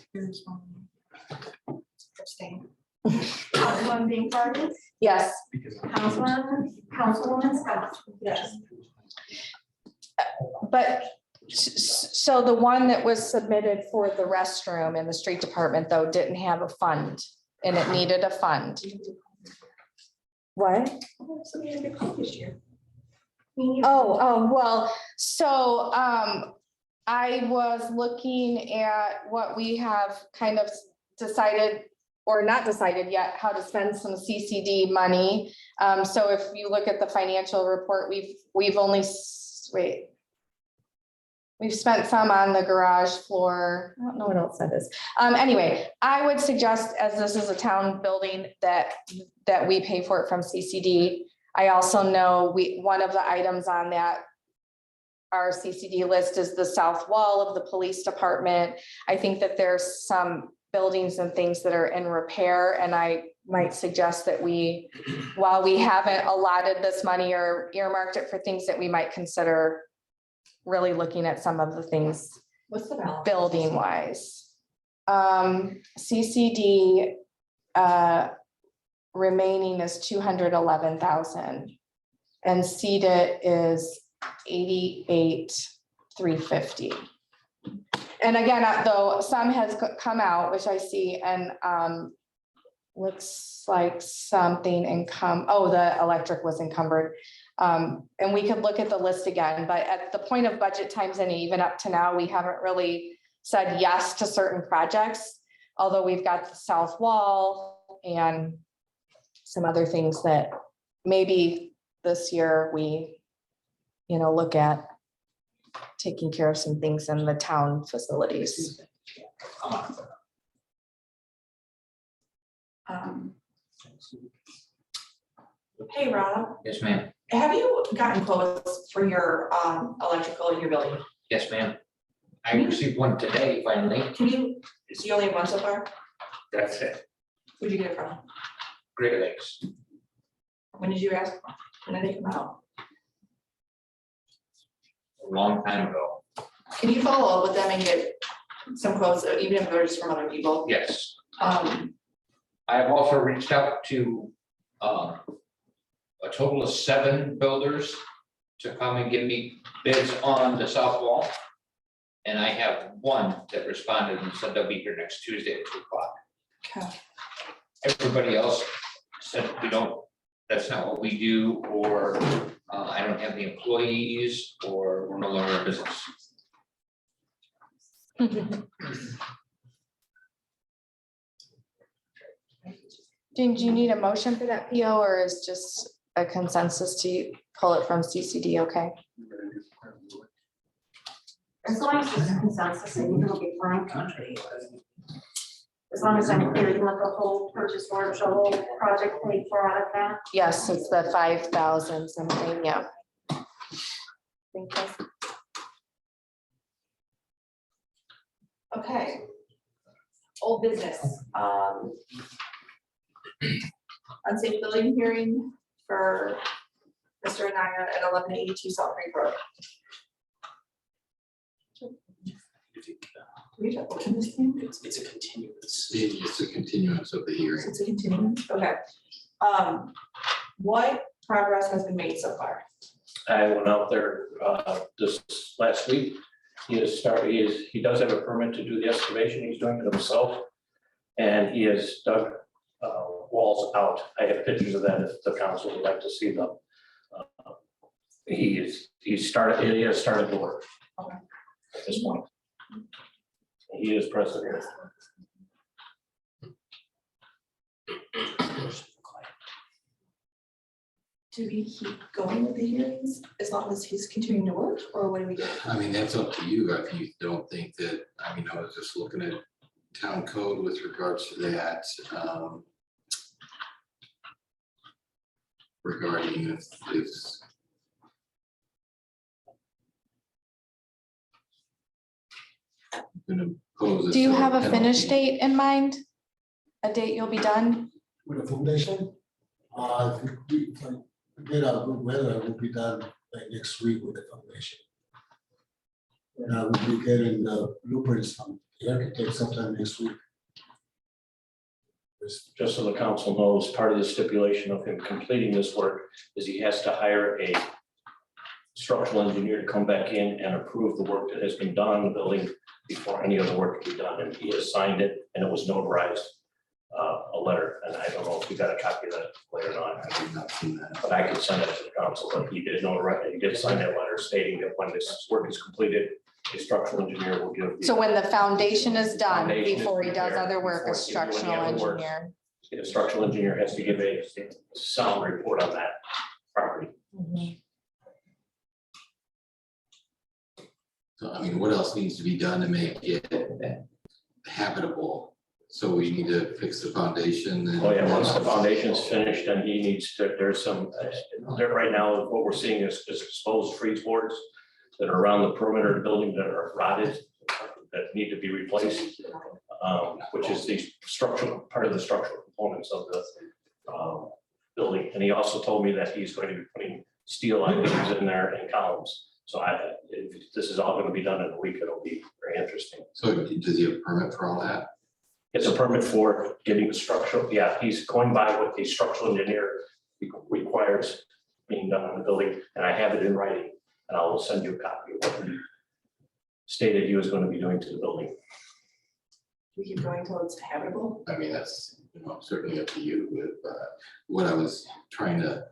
Abstain. Councilwoman Biancardi, Yes. Councilwoman Scott. Yes. But so the one that was submitted for the restroom in the street department though didn't have a fund and it needed a fund. What? Well, so I was looking at what we have kind of decided or not decided yet how to spend some CCD money. So if you look at the financial report, we've only, wait. We've spent some on the garage floor. I don't know what else that is. Anyway, I would suggest, as this is a town building, that we pay for it from CCD. I also know one of the items on that our CCD list is the south wall of the police department. I think that there's some buildings and things that are in repair, and I might suggest that we, while we haven't allotted this money or earmarked it for things that we might consider really looking at some of the things What's the balance? building wise. CCD remaining is 211,000. And CDIT is 88,350. And again, though, some has come out, which I see, and looks like something the electric was encumbered. And we could look at the list again, but at the point of budget times and even up to now, we haven't really said yes to certain projects. Although we've got the south wall and some other things that maybe this year we, look at taking care of some things in the town facilities. Hey, Rob, Yes, ma'am. have you gotten quotes for your electrical in your building? Yes, ma'am. I received one today, finally. So you only have one so far? That's it. Who'd you get it from? Great Lakes. When did you ask? When did they come out? A long time ago. Can you follow up with them and get some quotes, even if they're just from other people? Yes. Um, I have also reached out to a total of 7 builders to come and give me bids on the south wall. And I have one that responded and said they'll be here next Tuesday at 2 o'clock. okay. Everybody else said that's not what we do, or I don't have the employees, or we're no longer in business. Do you need a motion for that PO, or is just a consensus to pull it from CCD, okay? As long as it's a consensus, I think it'll be fine. As long as I'm clear, you want the whole purchase order, the whole project paid for out of that. Yes, it's the 5,000 something, yeah. Think that's- Okay. Old business, unsafe building hearing for Mr. Anaya at 1182 South Creek Road. We have to open this thing? It's a continuance. It's a continuance of the hearing. It's a continuance, okay. What progress has been made so far? I went out there this last week. He does have a permit to do the excavation. He's doing it himself. And he has dug walls out. I have pictures of that if the council would like to see them. He has started the work. Okay. At this point. He is present here. Do we keep going with the hearings as long as he's continuing to work, or what do we do? I mean, that's up to you. If you don't think that, I mean, I was just looking at town code with regards to that. Regarding if gonna pose. Do you have a finish date in mind? A date you'll be done? With the foundation, if we get a good weather, we'll be done by next week with the foundation. We'll be getting the blueprints from the architect sometime next week. Just so the council knows, part of the stipulation of him completing this work is he has to hire a structural engineer to come back in and approve the work that has been done on the building before any other work can be done, and he has signed it, and it was notarized, a letter, and I don't know if you got a copy of that later on. I have not seen that. But I could send it to the council, but he did notarize, he did sign that letter stating that when this work is completed, a structural engineer will give. the- So when the foundation is done, Foundation is before he does prepared, other work, before a he can do any structural other work. engineer. The structural engineer has to give a sound report on that property. So I mean, what else needs to be done to make it habitable? So we need to fix the foundation and. Oh, yeah, once the foundation's finished, and he needs to, there's some, there right now, what we're seeing is exposed freeze boards that are around the perimeter of the building that are rotted, that need to be replaced, which is the structural, part of the structural components of the building. And he also told me that he's going to be putting steel items in there and columns. So if this is all gonna be done in a week, it'll be very interesting. So does he have a permit for all that? It's a permit for getting the structural, yeah, he's going by what the structural engineer requires being done on the building, and I have it in writing, and I will send you a copy of what he stated he was going to be doing to the building. We keep going till it's habitable. I mean, that's, you know, certainly up to you with, what I was trying to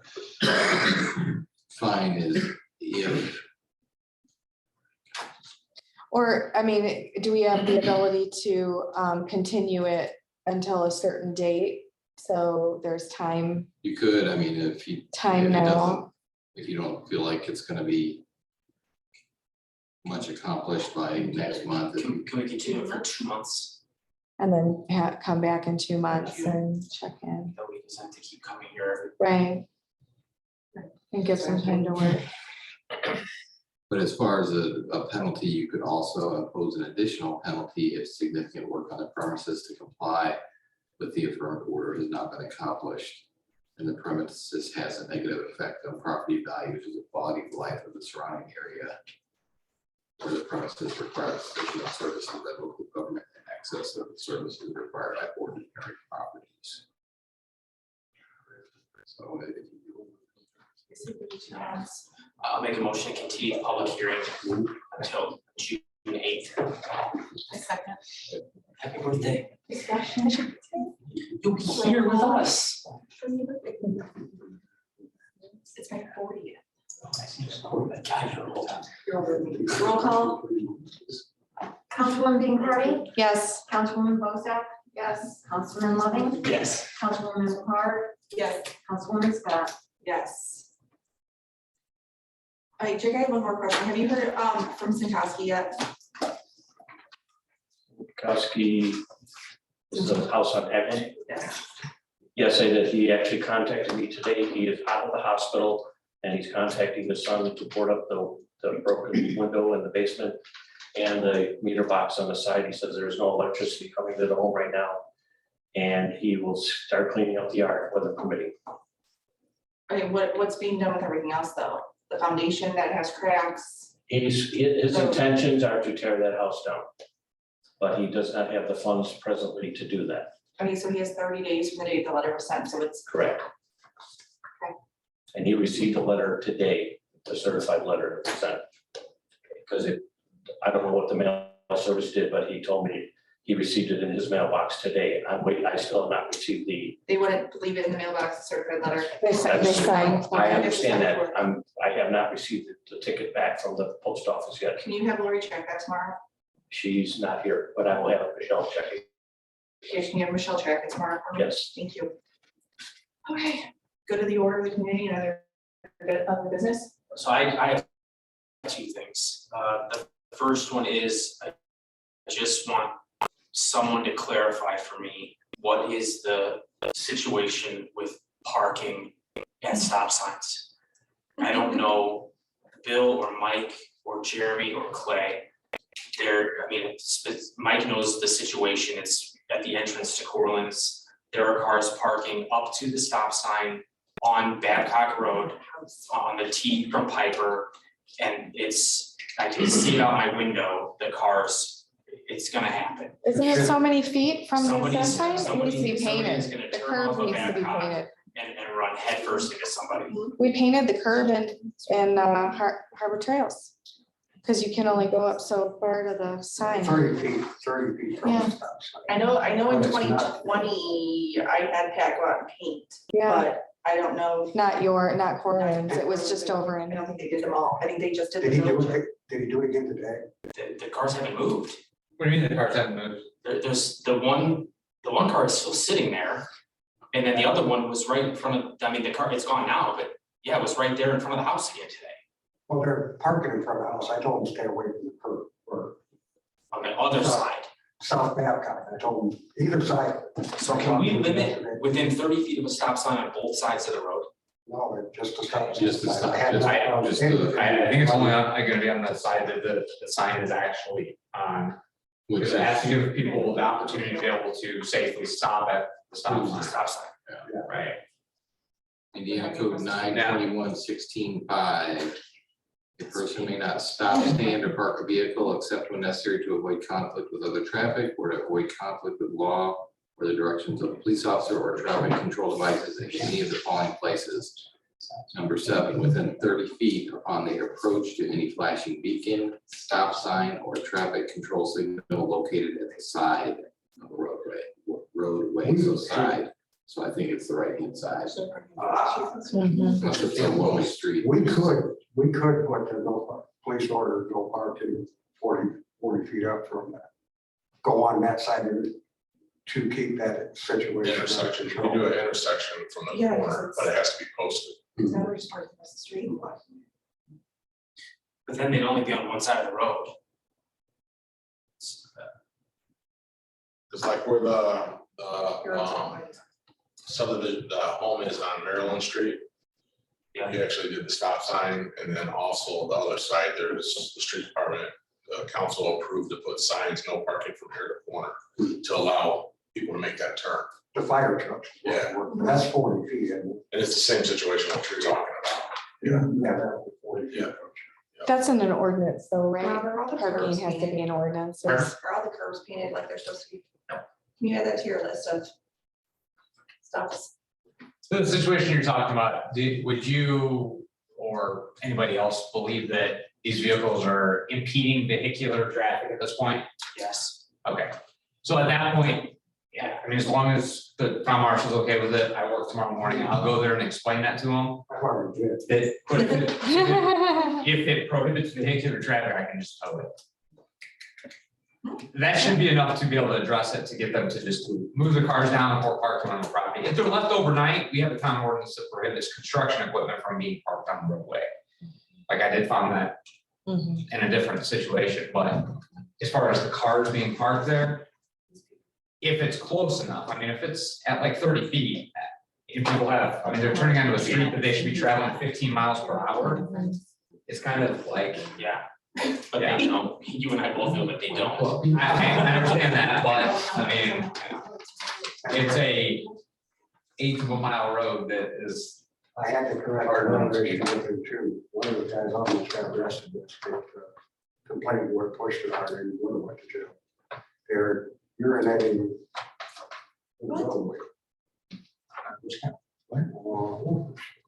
find is if, Or, I mean, do we have the ability to continue it until a certain date? So there's time, you could, I mean, if you. time if it doesn't- now. If you don't feel like it's gonna be much accomplished by next month, if you- Can we continue for 2 months? And then come back in 2 months and check in, That we just have to keep coming here. right? And give some time to work. but as far as a penalty, you could also impose an additional penalty if significant work on the premises to comply with the affirmative order has not been accomplished, and the premises has a negative effect on property values or the quality of life of the surrounding area, or the premises requires additional services by local government in excess of the services required by ordinary properties. So if you I'll make a motion to continue the public hearing until June 8th. I second. Happy birthday. Discussion. You'll be here with us. It's my 40th. God, Roll call. Councilwoman Dean Hardy, Yes, Councilwoman Bozak, Yes. Councilman Loving, Yes. Councilwoman Hart, Yes. Councilwoman Scott. Yes. All right, Jake, I have one more question. Have you heard from Sinkowski yet? Kowski is the house on X. Yes. Yes, say that he actually contacted me today. He is out of the hospital and he's contacting his son to board up the broken window in the basement and the meter box on the side. He says there's no electricity coming to the home right now. And he will start cleaning up the yard, weather permitting. Okay, what's being done with everything else though? The foundation that has cracks? His intentions are to tear that house down. But he does not have the funds presently to do that. Okay, so he has 30 days from the date the letter was sent, so it's Correct. Okay. And he received a letter today, a certified letter that was sent. Because I don't know what the mail service did, but he told me he received it in his mailbox today. I'm waiting, I still have not received the, they wouldn't leave it in the mailbox, a certified letter. they signed. I understand that. I have not received the ticket back from the post office yet. Can you have Lori check that tomorrow? She's not here, but I will have Michelle check it. Okay, can you have Michelle check it tomorrow for me? Yes. Thank you. Okay, go to the order of the community and other business. So I have 2 things. The first one is I just want someone to clarify for me, what is the situation with parking at stop signs? I don't know Bill or Mike or Jeremy or Clay. Mike knows the situation. It's at the entrance to Cortland's. There are cars parking up to the stop sign on Babcock Road on the T from Piper. And I can see it out my window, the cars, it's gonna happen. Isn't it so many feet from the Somebody's- stop sign? It needs to be somebody's painted. gonna The turn off curb a needs to be Babcock. painted. And run headfirst into somebody. We painted the curb in Harbor Trails. Cause you can only go up so far to the sign. 30 feet from Yeah. the stop sign. I know in But it's not- 2020, I had Pat go out and paint, Yeah, but I don't know. Not Corin's, it was just over I in. don't think they did them all. I think they just did the Did he do village. it, did he do it again today? The cars haven't moved. What do you mean the cars haven't moved? There's the one car is still sitting there. And then the other one was right in front of, I mean, the car, it's gone now, but yeah, it was right there in front of the house again today. Well, they're parking in front of the house. I told them to stay away from the curb or On the other side. South Babcock. I told them either side. So can we limit within 30 feet of a stop sign on both sides of the road? No, just to stop. Just to stop, I had just- no- just to- I think it's only gonna be on the side that the sign is actually on. Which Because it has is, to give people the opportunity to be able to safely stop at the stop sign, Stop sign. right? Indiana Code 921-16-5. A person may not stop, stand, or park a vehicle except when necessary to avoid conflict with other traffic or to avoid conflict with law or the directions of a police officer or traffic control devices in any of the following places. Number 7, within 30 feet upon the approach to any flashing beacon, stop sign, or traffic control signal located at the side of the roadway, so side. So I think it's the right-hand side. Must have been one-way street. We could put the no park, police order, no parking 40 feet up from that. Go on that side of it to keep that situation. under Intersection, you control. can do an intersection from the Yeah, corner, but it has to be posted. Now we're just parking across the street. But then they'd only be on one side of the road. It's like where the subdivision, the home is on Maryland Street. Yeah. He actually did the stop sign, and then also the other side, there's the street department, the council approved to put signs, no parking from here to corner, to allow people to make that turn. The fire trucks. Yeah. That's 40 feet, isn't it? And it's the same situation that you're talking about. Yeah. That's 40 feet. Yeah. That's in an ordinance though, Well, right? they're all the Parking curbs has to be painted. an ordinance. Are all the curbs painted like they're supposed to be? No. Can you add that to your list of stops? So the situation you're talking about, would you or anybody else believe that these vehicles are impeding vehicular traffic at this point? Yes. Okay, so at that point, yeah, I mean, as long as the town marshal's okay with it, I work tomorrow morning, I'll go there and explain that to them. I already did. That if it prohibits vehicular traffic, I can just tow it. That should be enough to be able to address it, to get them to just move the cars down or park them on the property. If they're left overnight, we have a town ordinance that prohibits construction equipment from being parked on the roadway. Like I did find that Mhm. in a different situation, but as far as the cars being parked there, if it's close enough, I mean, if it's at like 30 feet, if people have, I mean, they're turning onto a street that they should be traveling 15 miles per hour, it's kind of like, Yeah. But they don't. You and I both know that they don't. well, I understand that, but I mean, it's a eighth of a mile road that is, I had to correct another issue with it too. One of the guys almost got arrested this week, complained where pushed it hard and wouldn't went to jail. They're urinating in the roadway.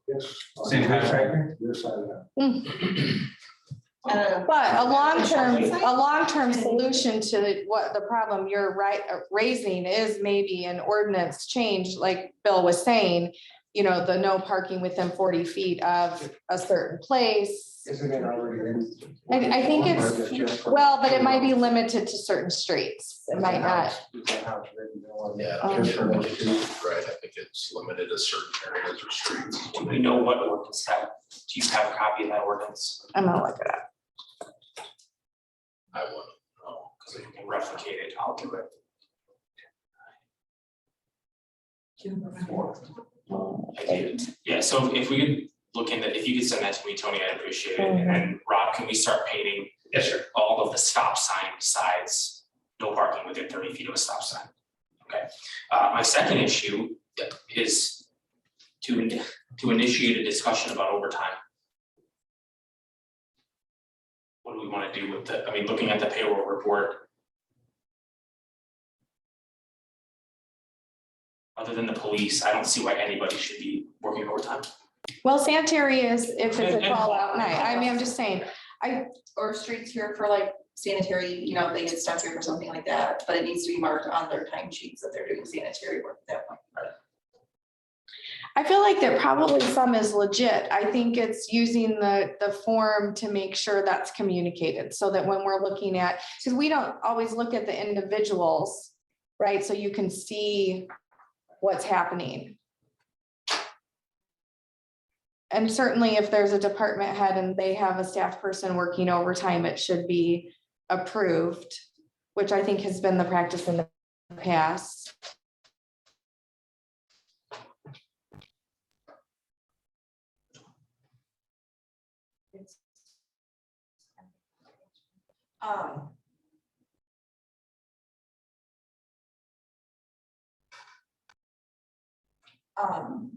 Yes. Same contractor? This side of that. But a long-term solution to what the problem you're raising is maybe an ordinance change, like Bill was saying. You know, the no parking within 40 feet of a certain place. Isn't it already in? I think it's, well, but it might be limited to certain streets. It might not. Yeah. Just for those two. Right, I think it's limited to certain areas or streets. Do we know what ordinance that, do you have a copy of that ordinance? I'm gonna look it up. I wouldn't know. Because if you can replicate it, I'll do it. Yeah, so if we could look into, if you could send that to me, Tony, I'd appreciate it. And then Rob, can we start painting yes, sir. all of the stop sign sides, no parking within 30 feet of a stop sign? Okay, my second issue is to initiate a discussion about overtime. What do we want to do with the, I mean, looking at the payroll report. Other than the police, I don't see why anybody should be working overtime. Well, sanitary is if it's a call out night. I mean, I'm just saying, Or streets here for like sanitary, you know, they get stuck here or something like that, but it needs to be marked on their time sheets that they're doing sanitary work at that point. I feel like that probably some is legit. I think it's using the form to make sure that's communicated so that when we're looking at, because we don't always look at the individuals, right? So you can see what's happening. And certainly if there's a department head and they have a staff person working overtime, it should be approved, which I think has been the practice in the past. Um. Um.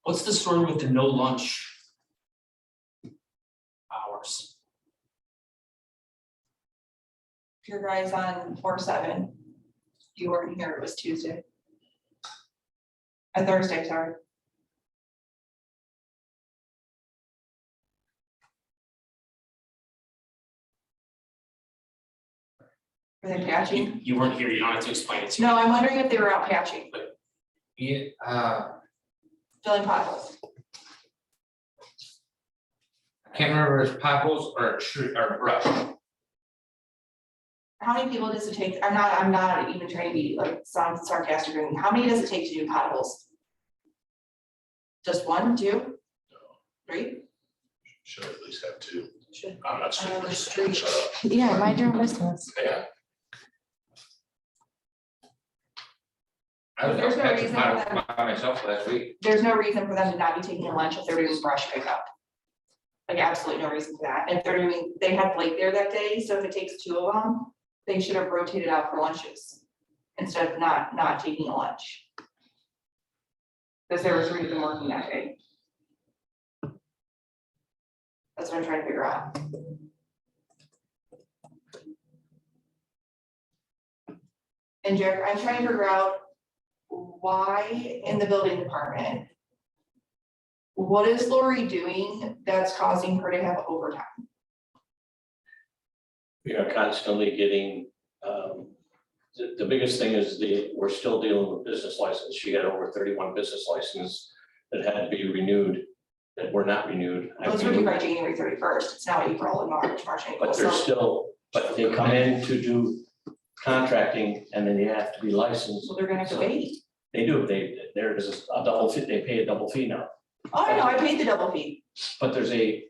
What's the story with the no lunch hours? Your guys on 4/7. You weren't here, it was Tuesday. Thursday, sorry. Were they patching? You weren't here, you don't have to explain it to me. No, I'm wondering if they were out patching, Yeah, filling potholes. I can't remember if it's potholes or tree or brush. How many people does it take? I'm not even trying to be like sound sarcastic or anything. How many does it take to do potholes? Just 1, 2, 3? Should at least have two. Should. I'm not On the super. street. Shut up. Yeah, mind your own business. Yeah. I was There's no out reason patching for that. by myself last week. There's no reason for them to not be taking a lunch if they're doing brush pickup. Like absolutely no reason for that. And if they're doing, they had Blake there that day, so if it takes 2 of them, they should have rotated out for lunches instead of not taking a lunch. Because there were 3 of them working that day. That's what I'm trying to figure out. And Jack, I'm trying to figure out why in the building department, what is Lori doing that's causing her to have overtime? We are constantly getting, the biggest thing is we're still dealing with business license. She had over 31 business licenses that had to be renewed, that were not renewed. Those were due by January 31st. It's now April and March, April. But they're So still, but they come in to do contracting and then they have to be licensed. they're gonna have to wait. They do, there is a double fee, they pay a double fee now. Oh, I know, I paid the double fee. But they're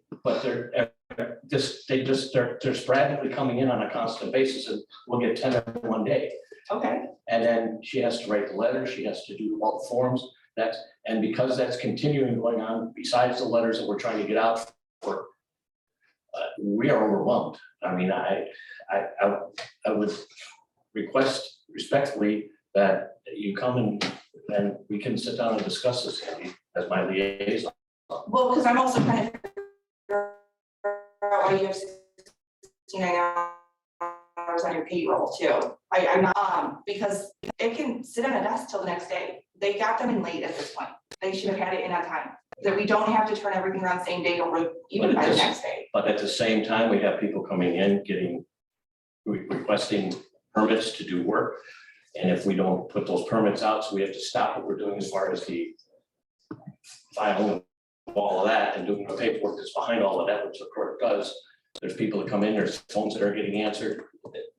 they're sporadically coming in on a constant basis and we'll get 10 in one day. Okay, And then she has to write the letter, she has to do all the forms, and because that's continuing going on, besides the letters that we're trying to get out for, we are overwhelmed. I mean, I would request respectfully that you come and we can sit down and discuss this, Andy, as my liaison. well, because I'm also trying to figure out why you have 69 hours on your payroll too. I'm not, because it can sit on a desk till the next day. They got them in late at this point. They should have had it in on time. That we don't have to turn everything around the same day or even by the next day. But at the same time, we have people coming in, requesting permits to do work. And if we don't put those permits out, so we have to stop what we're doing as far as the filing of all of that and doing the paperwork that's behind all of that, which the court does. There's people that come in, there's phones that are getting answered.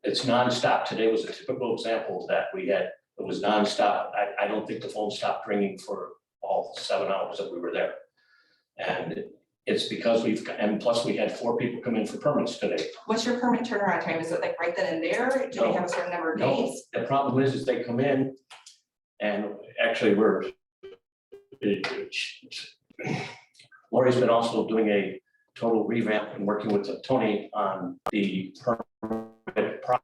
It's nonstop. Today was a typical example of that we had. It was nonstop. I don't think the phone stopped ringing for all 7 hours that we were there. And it's because and plus we had 4 people come in for permits today. What's your permit turnaround time? Is it like right then and there? Do they have a certain number of No, days? the problem is they come in and actually Lori's been also doing a total revamp and working with Tony on the permit process.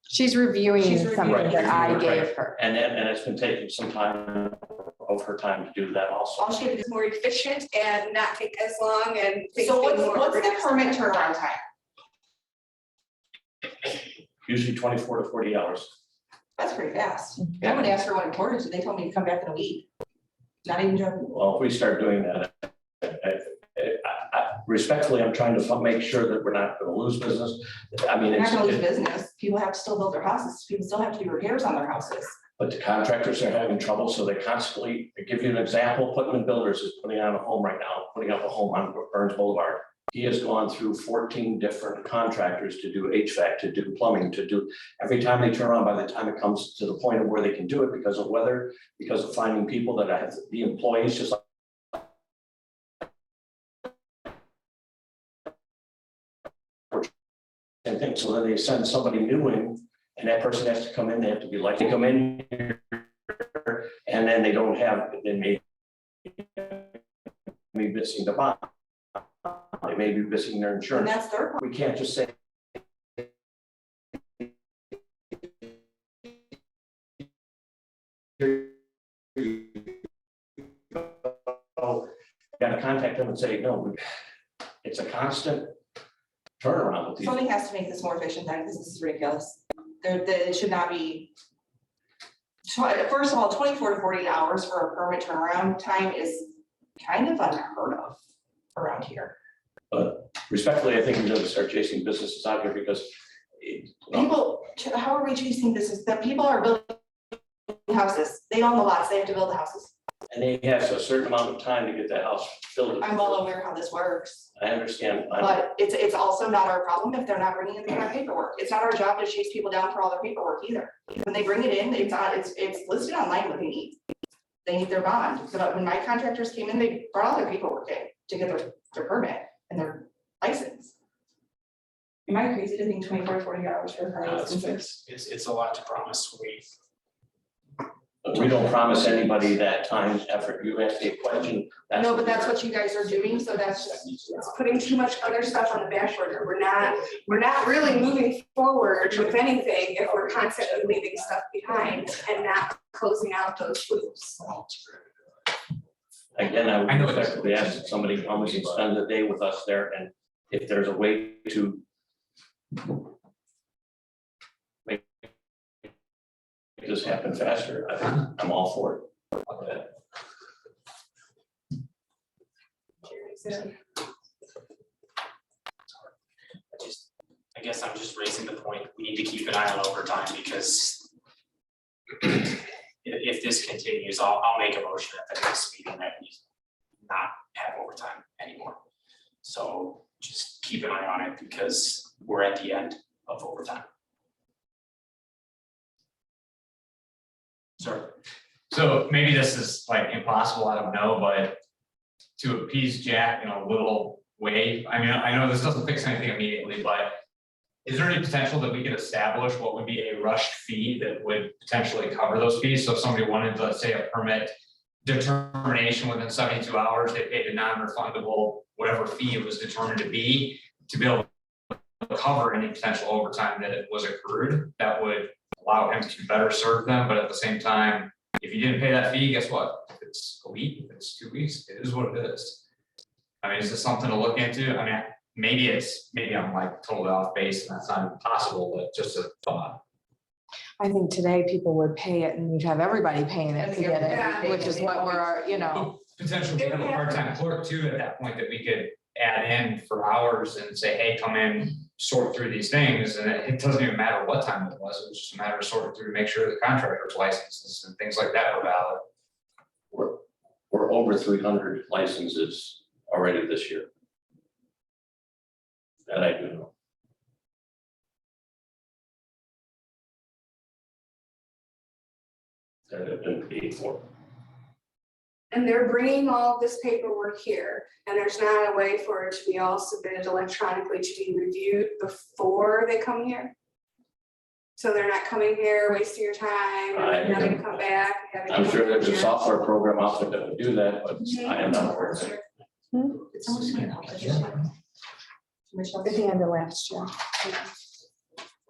She's reviewing She's reviewing something that I Right. gave her. And it's been taking some time of her time to do that also. All she had to do It's more efficient and not take as long and. things So being more what's the productive. permit turnaround time? Usually 24 to 40 hours. That's pretty fast. I would ask for one in Portage, and they told me to come back in a week. Not even joking. Well, if we start doing that, respectfully, I'm trying to make sure that we're not gonna lose business. I mean, You're not it's, gonna lose business. People have to still build their houses. People still have to do repairs on their houses. but the contractors are having trouble, so they constantly, to give you an example, Putman Builders is putting on a home right now, putting up a home on Burns Boulevard. He has gone through 14 different contractors to do HVAC, to do plumbing, to do, every time they turn around, by the time it comes to the point of where they can do it because of weather, because of finding people that have the employees, just like same thing, so then they send somebody new in, and that person has to come in, they have to be like, they come in here, and then they don't have, then maybe missing the bond. They may be missing their And insurance. that's their We can't just say. Oh, gotta contact them and say, no, it's a constant turnaround with these. Something has to make this more efficient then, because this is ridiculous. It should not be. First of all, 24 to 48 hours for a permit turnaround time is kind of unheard of around here. Respectfully, I think we need to start chasing businesses out here because People, how are we chasing business? That people are building houses. They own the lots, they have to build the houses. and they have a certain amount of time to get that house filled. I'm well aware how this works, I understand. but it's also not our problem if they're not bringing in the correct paperwork. It's not our job to chase people down for all their paperwork either. When they bring it in, it's listed online what they need. They need their bond, but when my contractors came in, they brought all their paperwork in to get their permit and their license. Am I crazy to think 24 to 40 hours for a car license? It's a lot to promise. We don't promise anybody that time, effort. You ask a question. No, but that's what you guys are doing, so that's just. It's putting too much other stuff on the back burner. We're not really moving forward with anything if we're constantly leaving stuff behind and not closing out those loops. Again, I would effectively ask that somebody come and spend the day with us there, and if there's a way to make this happen faster, I'm all for it. I guess I'm just raising the point, we need to keep an eye on overtime because if this continues, I'll make a motion at the next meeting that we not have overtime anymore. So just keep an eye on it because we're at the end of overtime. Sir. So maybe this is like impossible, I don't know, but to appease Jack in a little way, I mean, I know this doesn't fix anything immediately, but is there any potential that we could establish what would be a rushed fee that would potentially cover those fees? So if somebody wanted, let's say, a permit determination within 72 hours, they paid a non-refundable, whatever fee it was determined to be able to cover any potential overtime that it was accrued, that would allow him to better serve them, but at the same time, if you didn't pay that fee, guess what? If it's a week, if it's 2 weeks, it is what it is. I mean, is this something to look into? I mean, maybe I'm like totally off base and that's not even possible, but just a thought. I think today people would pay it and you'd have everybody paying it to get it, which is what we're, Potentially, we have a part-time clerk too at that point that we could add in for hours and say, hey, come in, sort through these things, and it doesn't even matter what time it was just a matter of sorting through to make sure the contractor's licenses and things like that were valid. We're over 300 licenses already this year. That I do know. That have been paid for. And they're bringing all this paperwork here, and there's not a way for it to be all submitted electronically to be reviewed before they come here. So they're not coming here, wasting your time, and having to come back. I'm sure there's a software program out there that would do that, but I am not aware of it. It's almost gonna help. at the end of last year.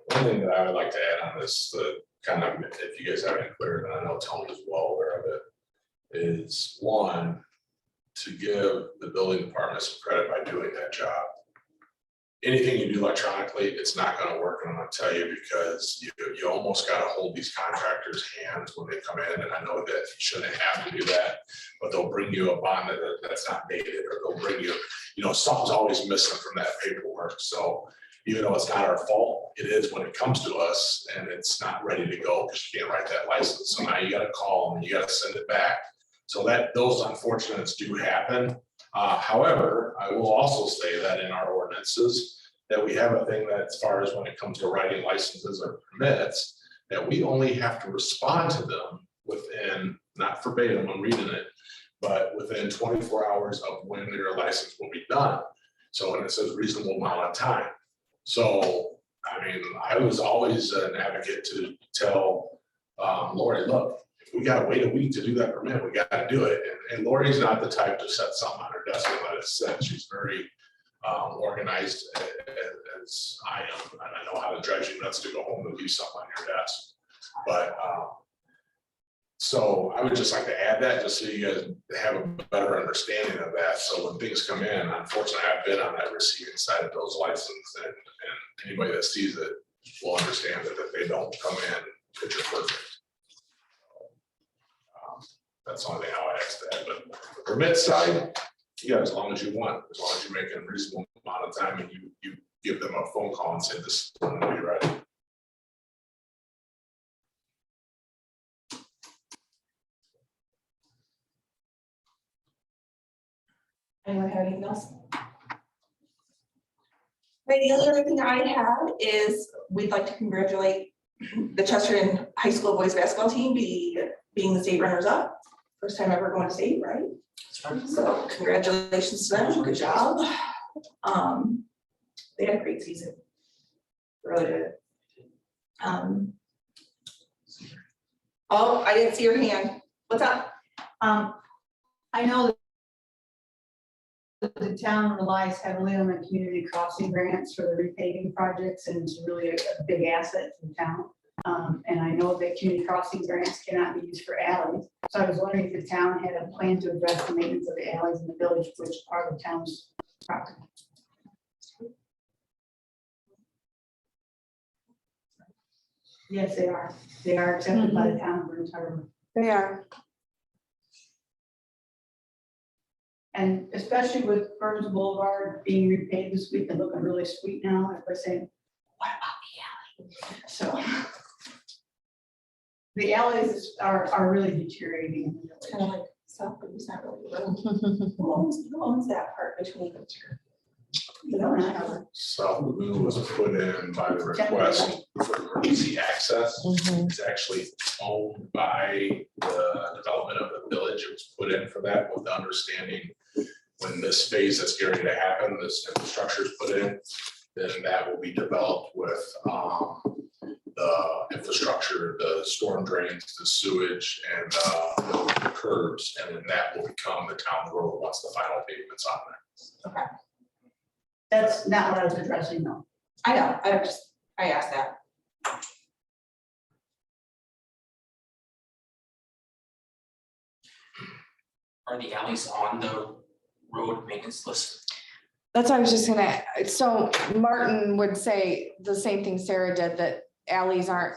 One thing that I would like to add on this, the kind of, if you guys haven't cleared, and I know Tony is well aware of it, is one, to give the building department some credit by doing that job. anything you do electronically, it's not gonna work, and I'm gonna tell you, because you almost gotta hold these contractors' hands when they come in, and I know that you shouldn't have to do that, but they'll bring you a bond that's not dated, or they'll bring you, something's always missing from that paperwork, so even though it's not our fault, it is when it comes to us, and it's not ready to go, because you can't write that license, so now you gotta call them, and you gotta send it back. So those unfortunates do happen. However, I will also say that in our ordinances, that we have a thing that as far as when it comes to writing licenses or permits, that we only have to respond to them within, not verbatim, I'm reading it, but within 24 hours of when their license will be done. So when it says reasonable amount of time. So, I mean, I was always an advocate to tell Lori, look, if we gotta wait a week to do that permit, we gotta do it. And Lori's not the type to set something on her desk and let it sit. She's very organized as I am, and I know how to drive you nuts to go home and leave something on your desk. But so I would just like to add that, just so you guys have a better understanding of that. So when things come in, unfortunately, I've been on that receiving side of those licenses, and anybody that sees it will understand that if they don't come in, picture perfect. That's the only thing I'll ask that, but the permit side, you got as long as you want, as long as you make it a reasonable amount of time and you give them a phone call and say this is when we'll be ready. Anyone have anything else? Right, the other thing I have is we'd like to congratulate the Chesterton High School boys basketball team being the state runners up. First time ever going to state, right? So congratulations to them, good job. They had a great season. Really did. Oh, I didn't see your hand. What's up? I know that the town relies heavily on the community crossing grants for the repaving projects, and it's really a big asset to the town. And I know that community crossing grants cannot be used for alleys. So I was wondering if the town had a plan to address the maintenance of the alleys in the village, which are the town's property. Yes, they are. They are accepted by the town of Burns Harbor. They are. And especially with Burns Boulevard being repaved this week and looking really sweet now, everybody's saying, what about the alley? So the alleys are really deteriorating in the village. Kind of like stuff, but it's not really. Who owns that part between the two? You don't know. South Lagoon was put in by the request for emergency access. It's actually owned by the development of the village. It was put in for that with the understanding when this phase that's getting to happen, this infrastructure is put in, then that will be developed with the infrastructure, the storm drains, the sewage, and the curbs, and then that will become the town road once the final pavement's on there. Okay, That's not what I was addressing, though. I know, I asked that. Are the alleys on the road maintenance list? That's what I was just gonna, so Martin would say the same thing Sarah did, that alleys aren't,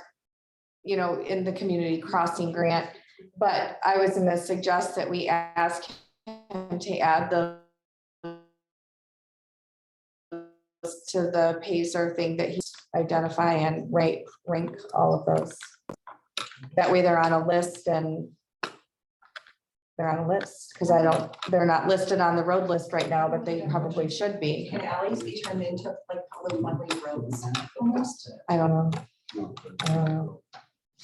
in the community crossing grant. But I was gonna suggest that we ask him to add the to the Pacer thing that he's identify and rank all of those. That way they're on a list and they're on a list, because they're not listed on the road list right now, but they probably should be. Can alleys be turned into like public one-way roads almost? I don't know. No, I don't know.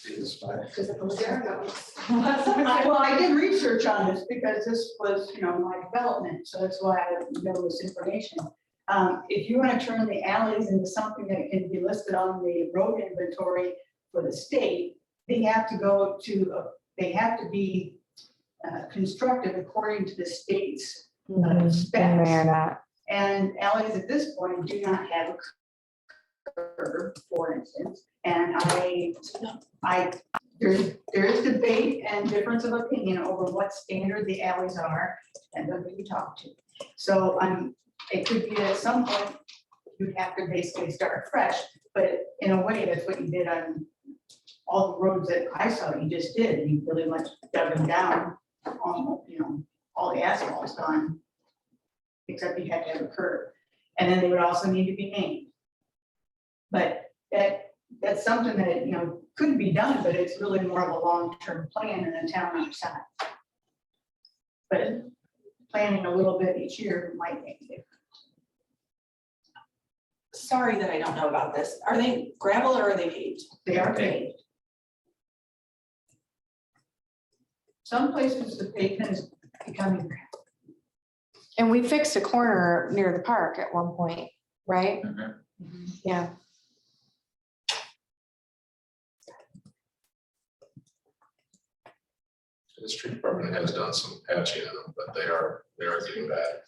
it's fine. Because it was there. Well, I did research on this because this was, my development, so that's why I know this information. If you want to turn the alleys into something that can be listed on the road inventory for the state, they have to be constructed according to the state's And specs. they're not. And alleys at this point do not have a curb, for instance. And there is debate and difference of opinion over what standard the alleys are and who you talk to. So it could be at some point, you'd have to basically start fresh. But in a way, that's what you did on all the roads that I saw you just did. You really much dug them down, almost, you know, all the asphalt's gone. Except you had to have a curb. And then they would also need to be named. But that's something that, you know, could be done, but it's really more of a long-term plan in a town our size. But planning a little bit each year might make a difference. Sorry that I don't know about this. Are they gravel or are they paved? They are paved. Some places the pavement is becoming gravel. And we fixed a corner near the park at one point, right? Yeah. The street department has done some patching in them, but they are getting bad.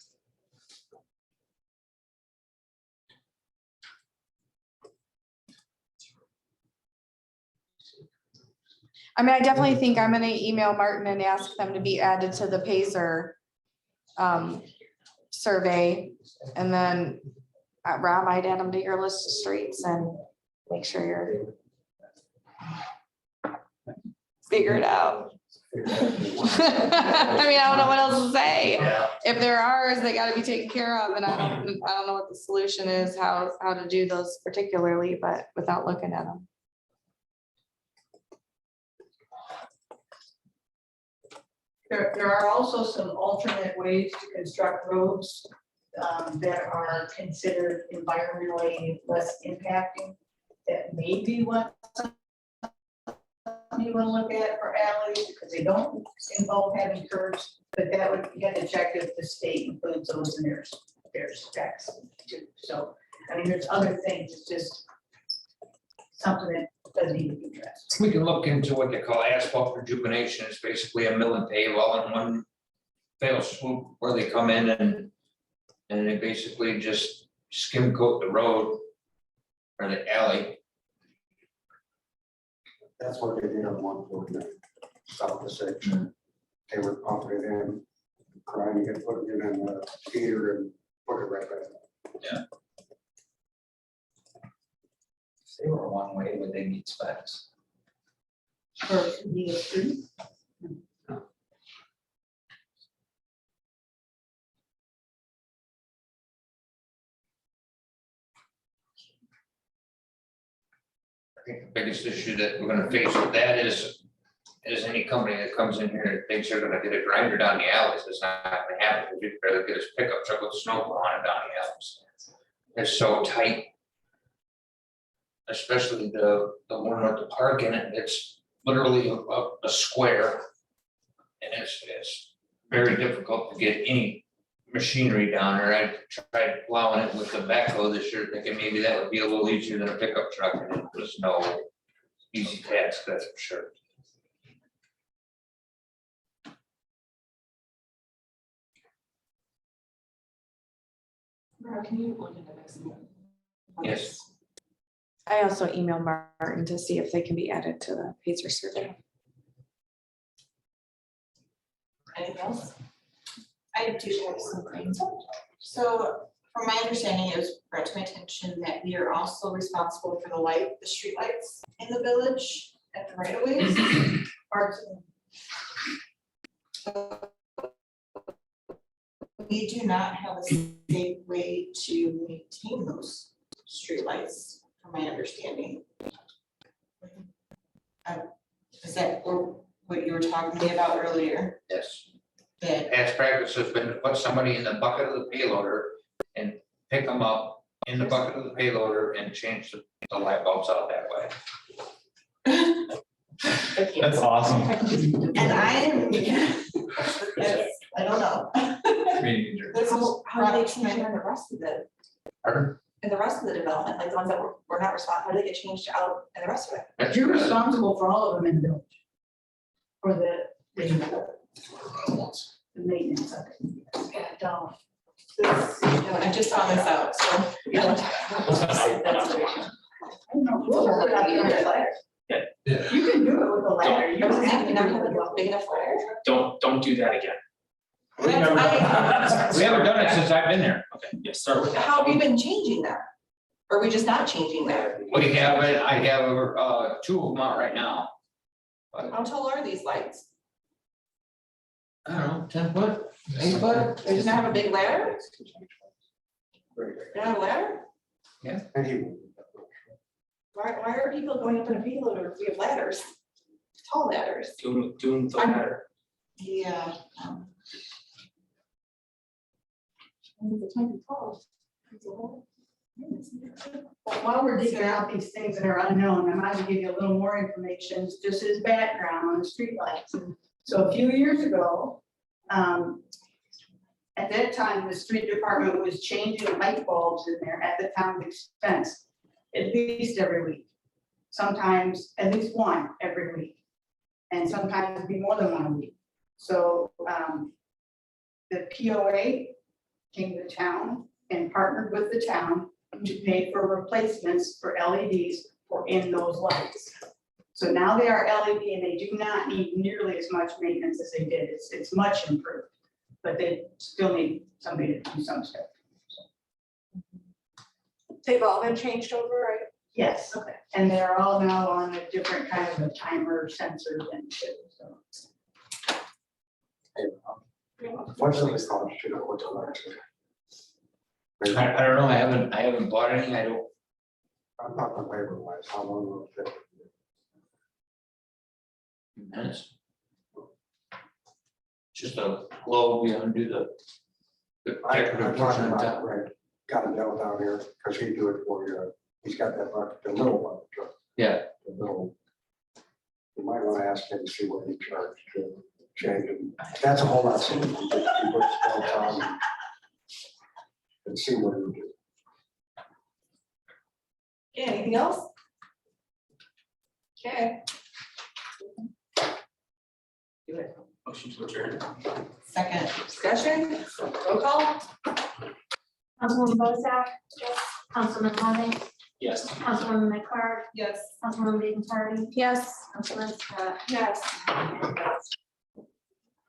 I mean, I definitely think I'm gonna email Martin and ask them to be added to the Pacer survey. And then Rob, I'd add them to your list of streets and make sure you're figure it out. I mean, I don't know what else to say. Yeah. If there are ours, they gotta be taken care of, and I don't know what the solution is, how to do those particularly, but without looking at them. There are also some alternate ways to construct roads that are considered environmentally less impacting. That may be what you want to look at for alleys, because they don't involve having curbs, but that would, you have to check if the state includes those in their specs too. So, I mean, there's other things, it's just something that does need to be addressed. We can look into what they call asphalt rejuvenation. It's basically a mill and pave all in one fell swoop where they come in and they basically just skim coat the road or the alley. That's what they did on 149, south of 6. They were pumping it in, grinding it, putting it in the heater and put it right back. They were one way, but they meet specs. For the street. I think the biggest issue that we're gonna face with that is any company that comes in here and thinks they're gonna get a grinder down the alleys, it's not gonna happen. You'd rather get his pickup truck with snow on it down the alleys. It's so tight. Especially the one with the park in it, it's literally a square. And it's very difficult to get any machinery down there. I tried plowing it with the backhoe this year, thinking maybe that would be a little easier than a pickup truck, and it was no easy task, that's for sure. Can you look into this? Yes. I also emailed Martin to see if they can be added to the Pacer survey. Anything else? I do have some things. So from my understanding, it was brought to my attention that we are also responsible for the street lights in the village at the right of ways. Parts of We do not have a safe way to maintain those street lights, from my understanding. Is that what you were talking to me about earlier? Yes. That Past practice has been to put somebody in the bucket of the payloader and pick them up in the bucket of the payloader and change the light bulbs out that way. That's awesome. And I don't know. Community injury. This is How do they change in the rest of the, Pardon? in the rest of the development, like the ones that were not responsible, how do they get changed out in the rest of it? That's You're good. responsible for all of them in the village. For the maintenance of it. I just found this out, so. You can do it with a ladder. You don't have to do it with a Big enough ladder? Don't do that again. We haven't done it since I've been there. Okay, yeah, start with that. How have you been changing that? Or are we just not changing that? We have it, I have, two of them out right now. How tall are these lights? I don't know, 10 foot, 8 foot? They just have a big ladder? Very They have a ladder? good. And he. Why are people going up in a payload if we have ladders? Tall ladders. Doing the matter. Yeah. It's might be tall. Well, while we're digging out these things that are unknown, I might give you a little more information, just as background on the streetlights. And so a few years ago, at that time, the street department was changing light bulbs in there at the town's expense, at least every week. Sometimes at least one every week, and sometimes it'd be more than one a week. So the POA came to town and partnered with the town to pay for replacements for LEDs for in those lights. So now they are LED and they do not need nearly as much maintenance as they did. It's much improved, but they still need somebody to do some stuff. They've all been changed over, right? Yes, okay. And they're all now on a different kind of a timer sensor thing too, so. What's the cost, you know, what's the lights? I don't know, I haven't bought any, I don't, I'm not the paper wise, how long will it take? minutes. Just a globe, we undo the. The I'm decorative talking portion on top. about, right, got him down here, because he do it for you, he's got that, the little one, Yeah, the little. You might want to ask him to see what he charged to change him, that's a whole lot simpler, you put spells on and see what he do. Okay, anything else? Okay. Do it. Motion to adjourn. Second. Discussion, roll call? Councilwoman Bozak? Yes. Councilman Loving? Yes. Councilwoman McCart? Yes. Councilwoman Biancardi? Yes. Councilman Scott? Yes.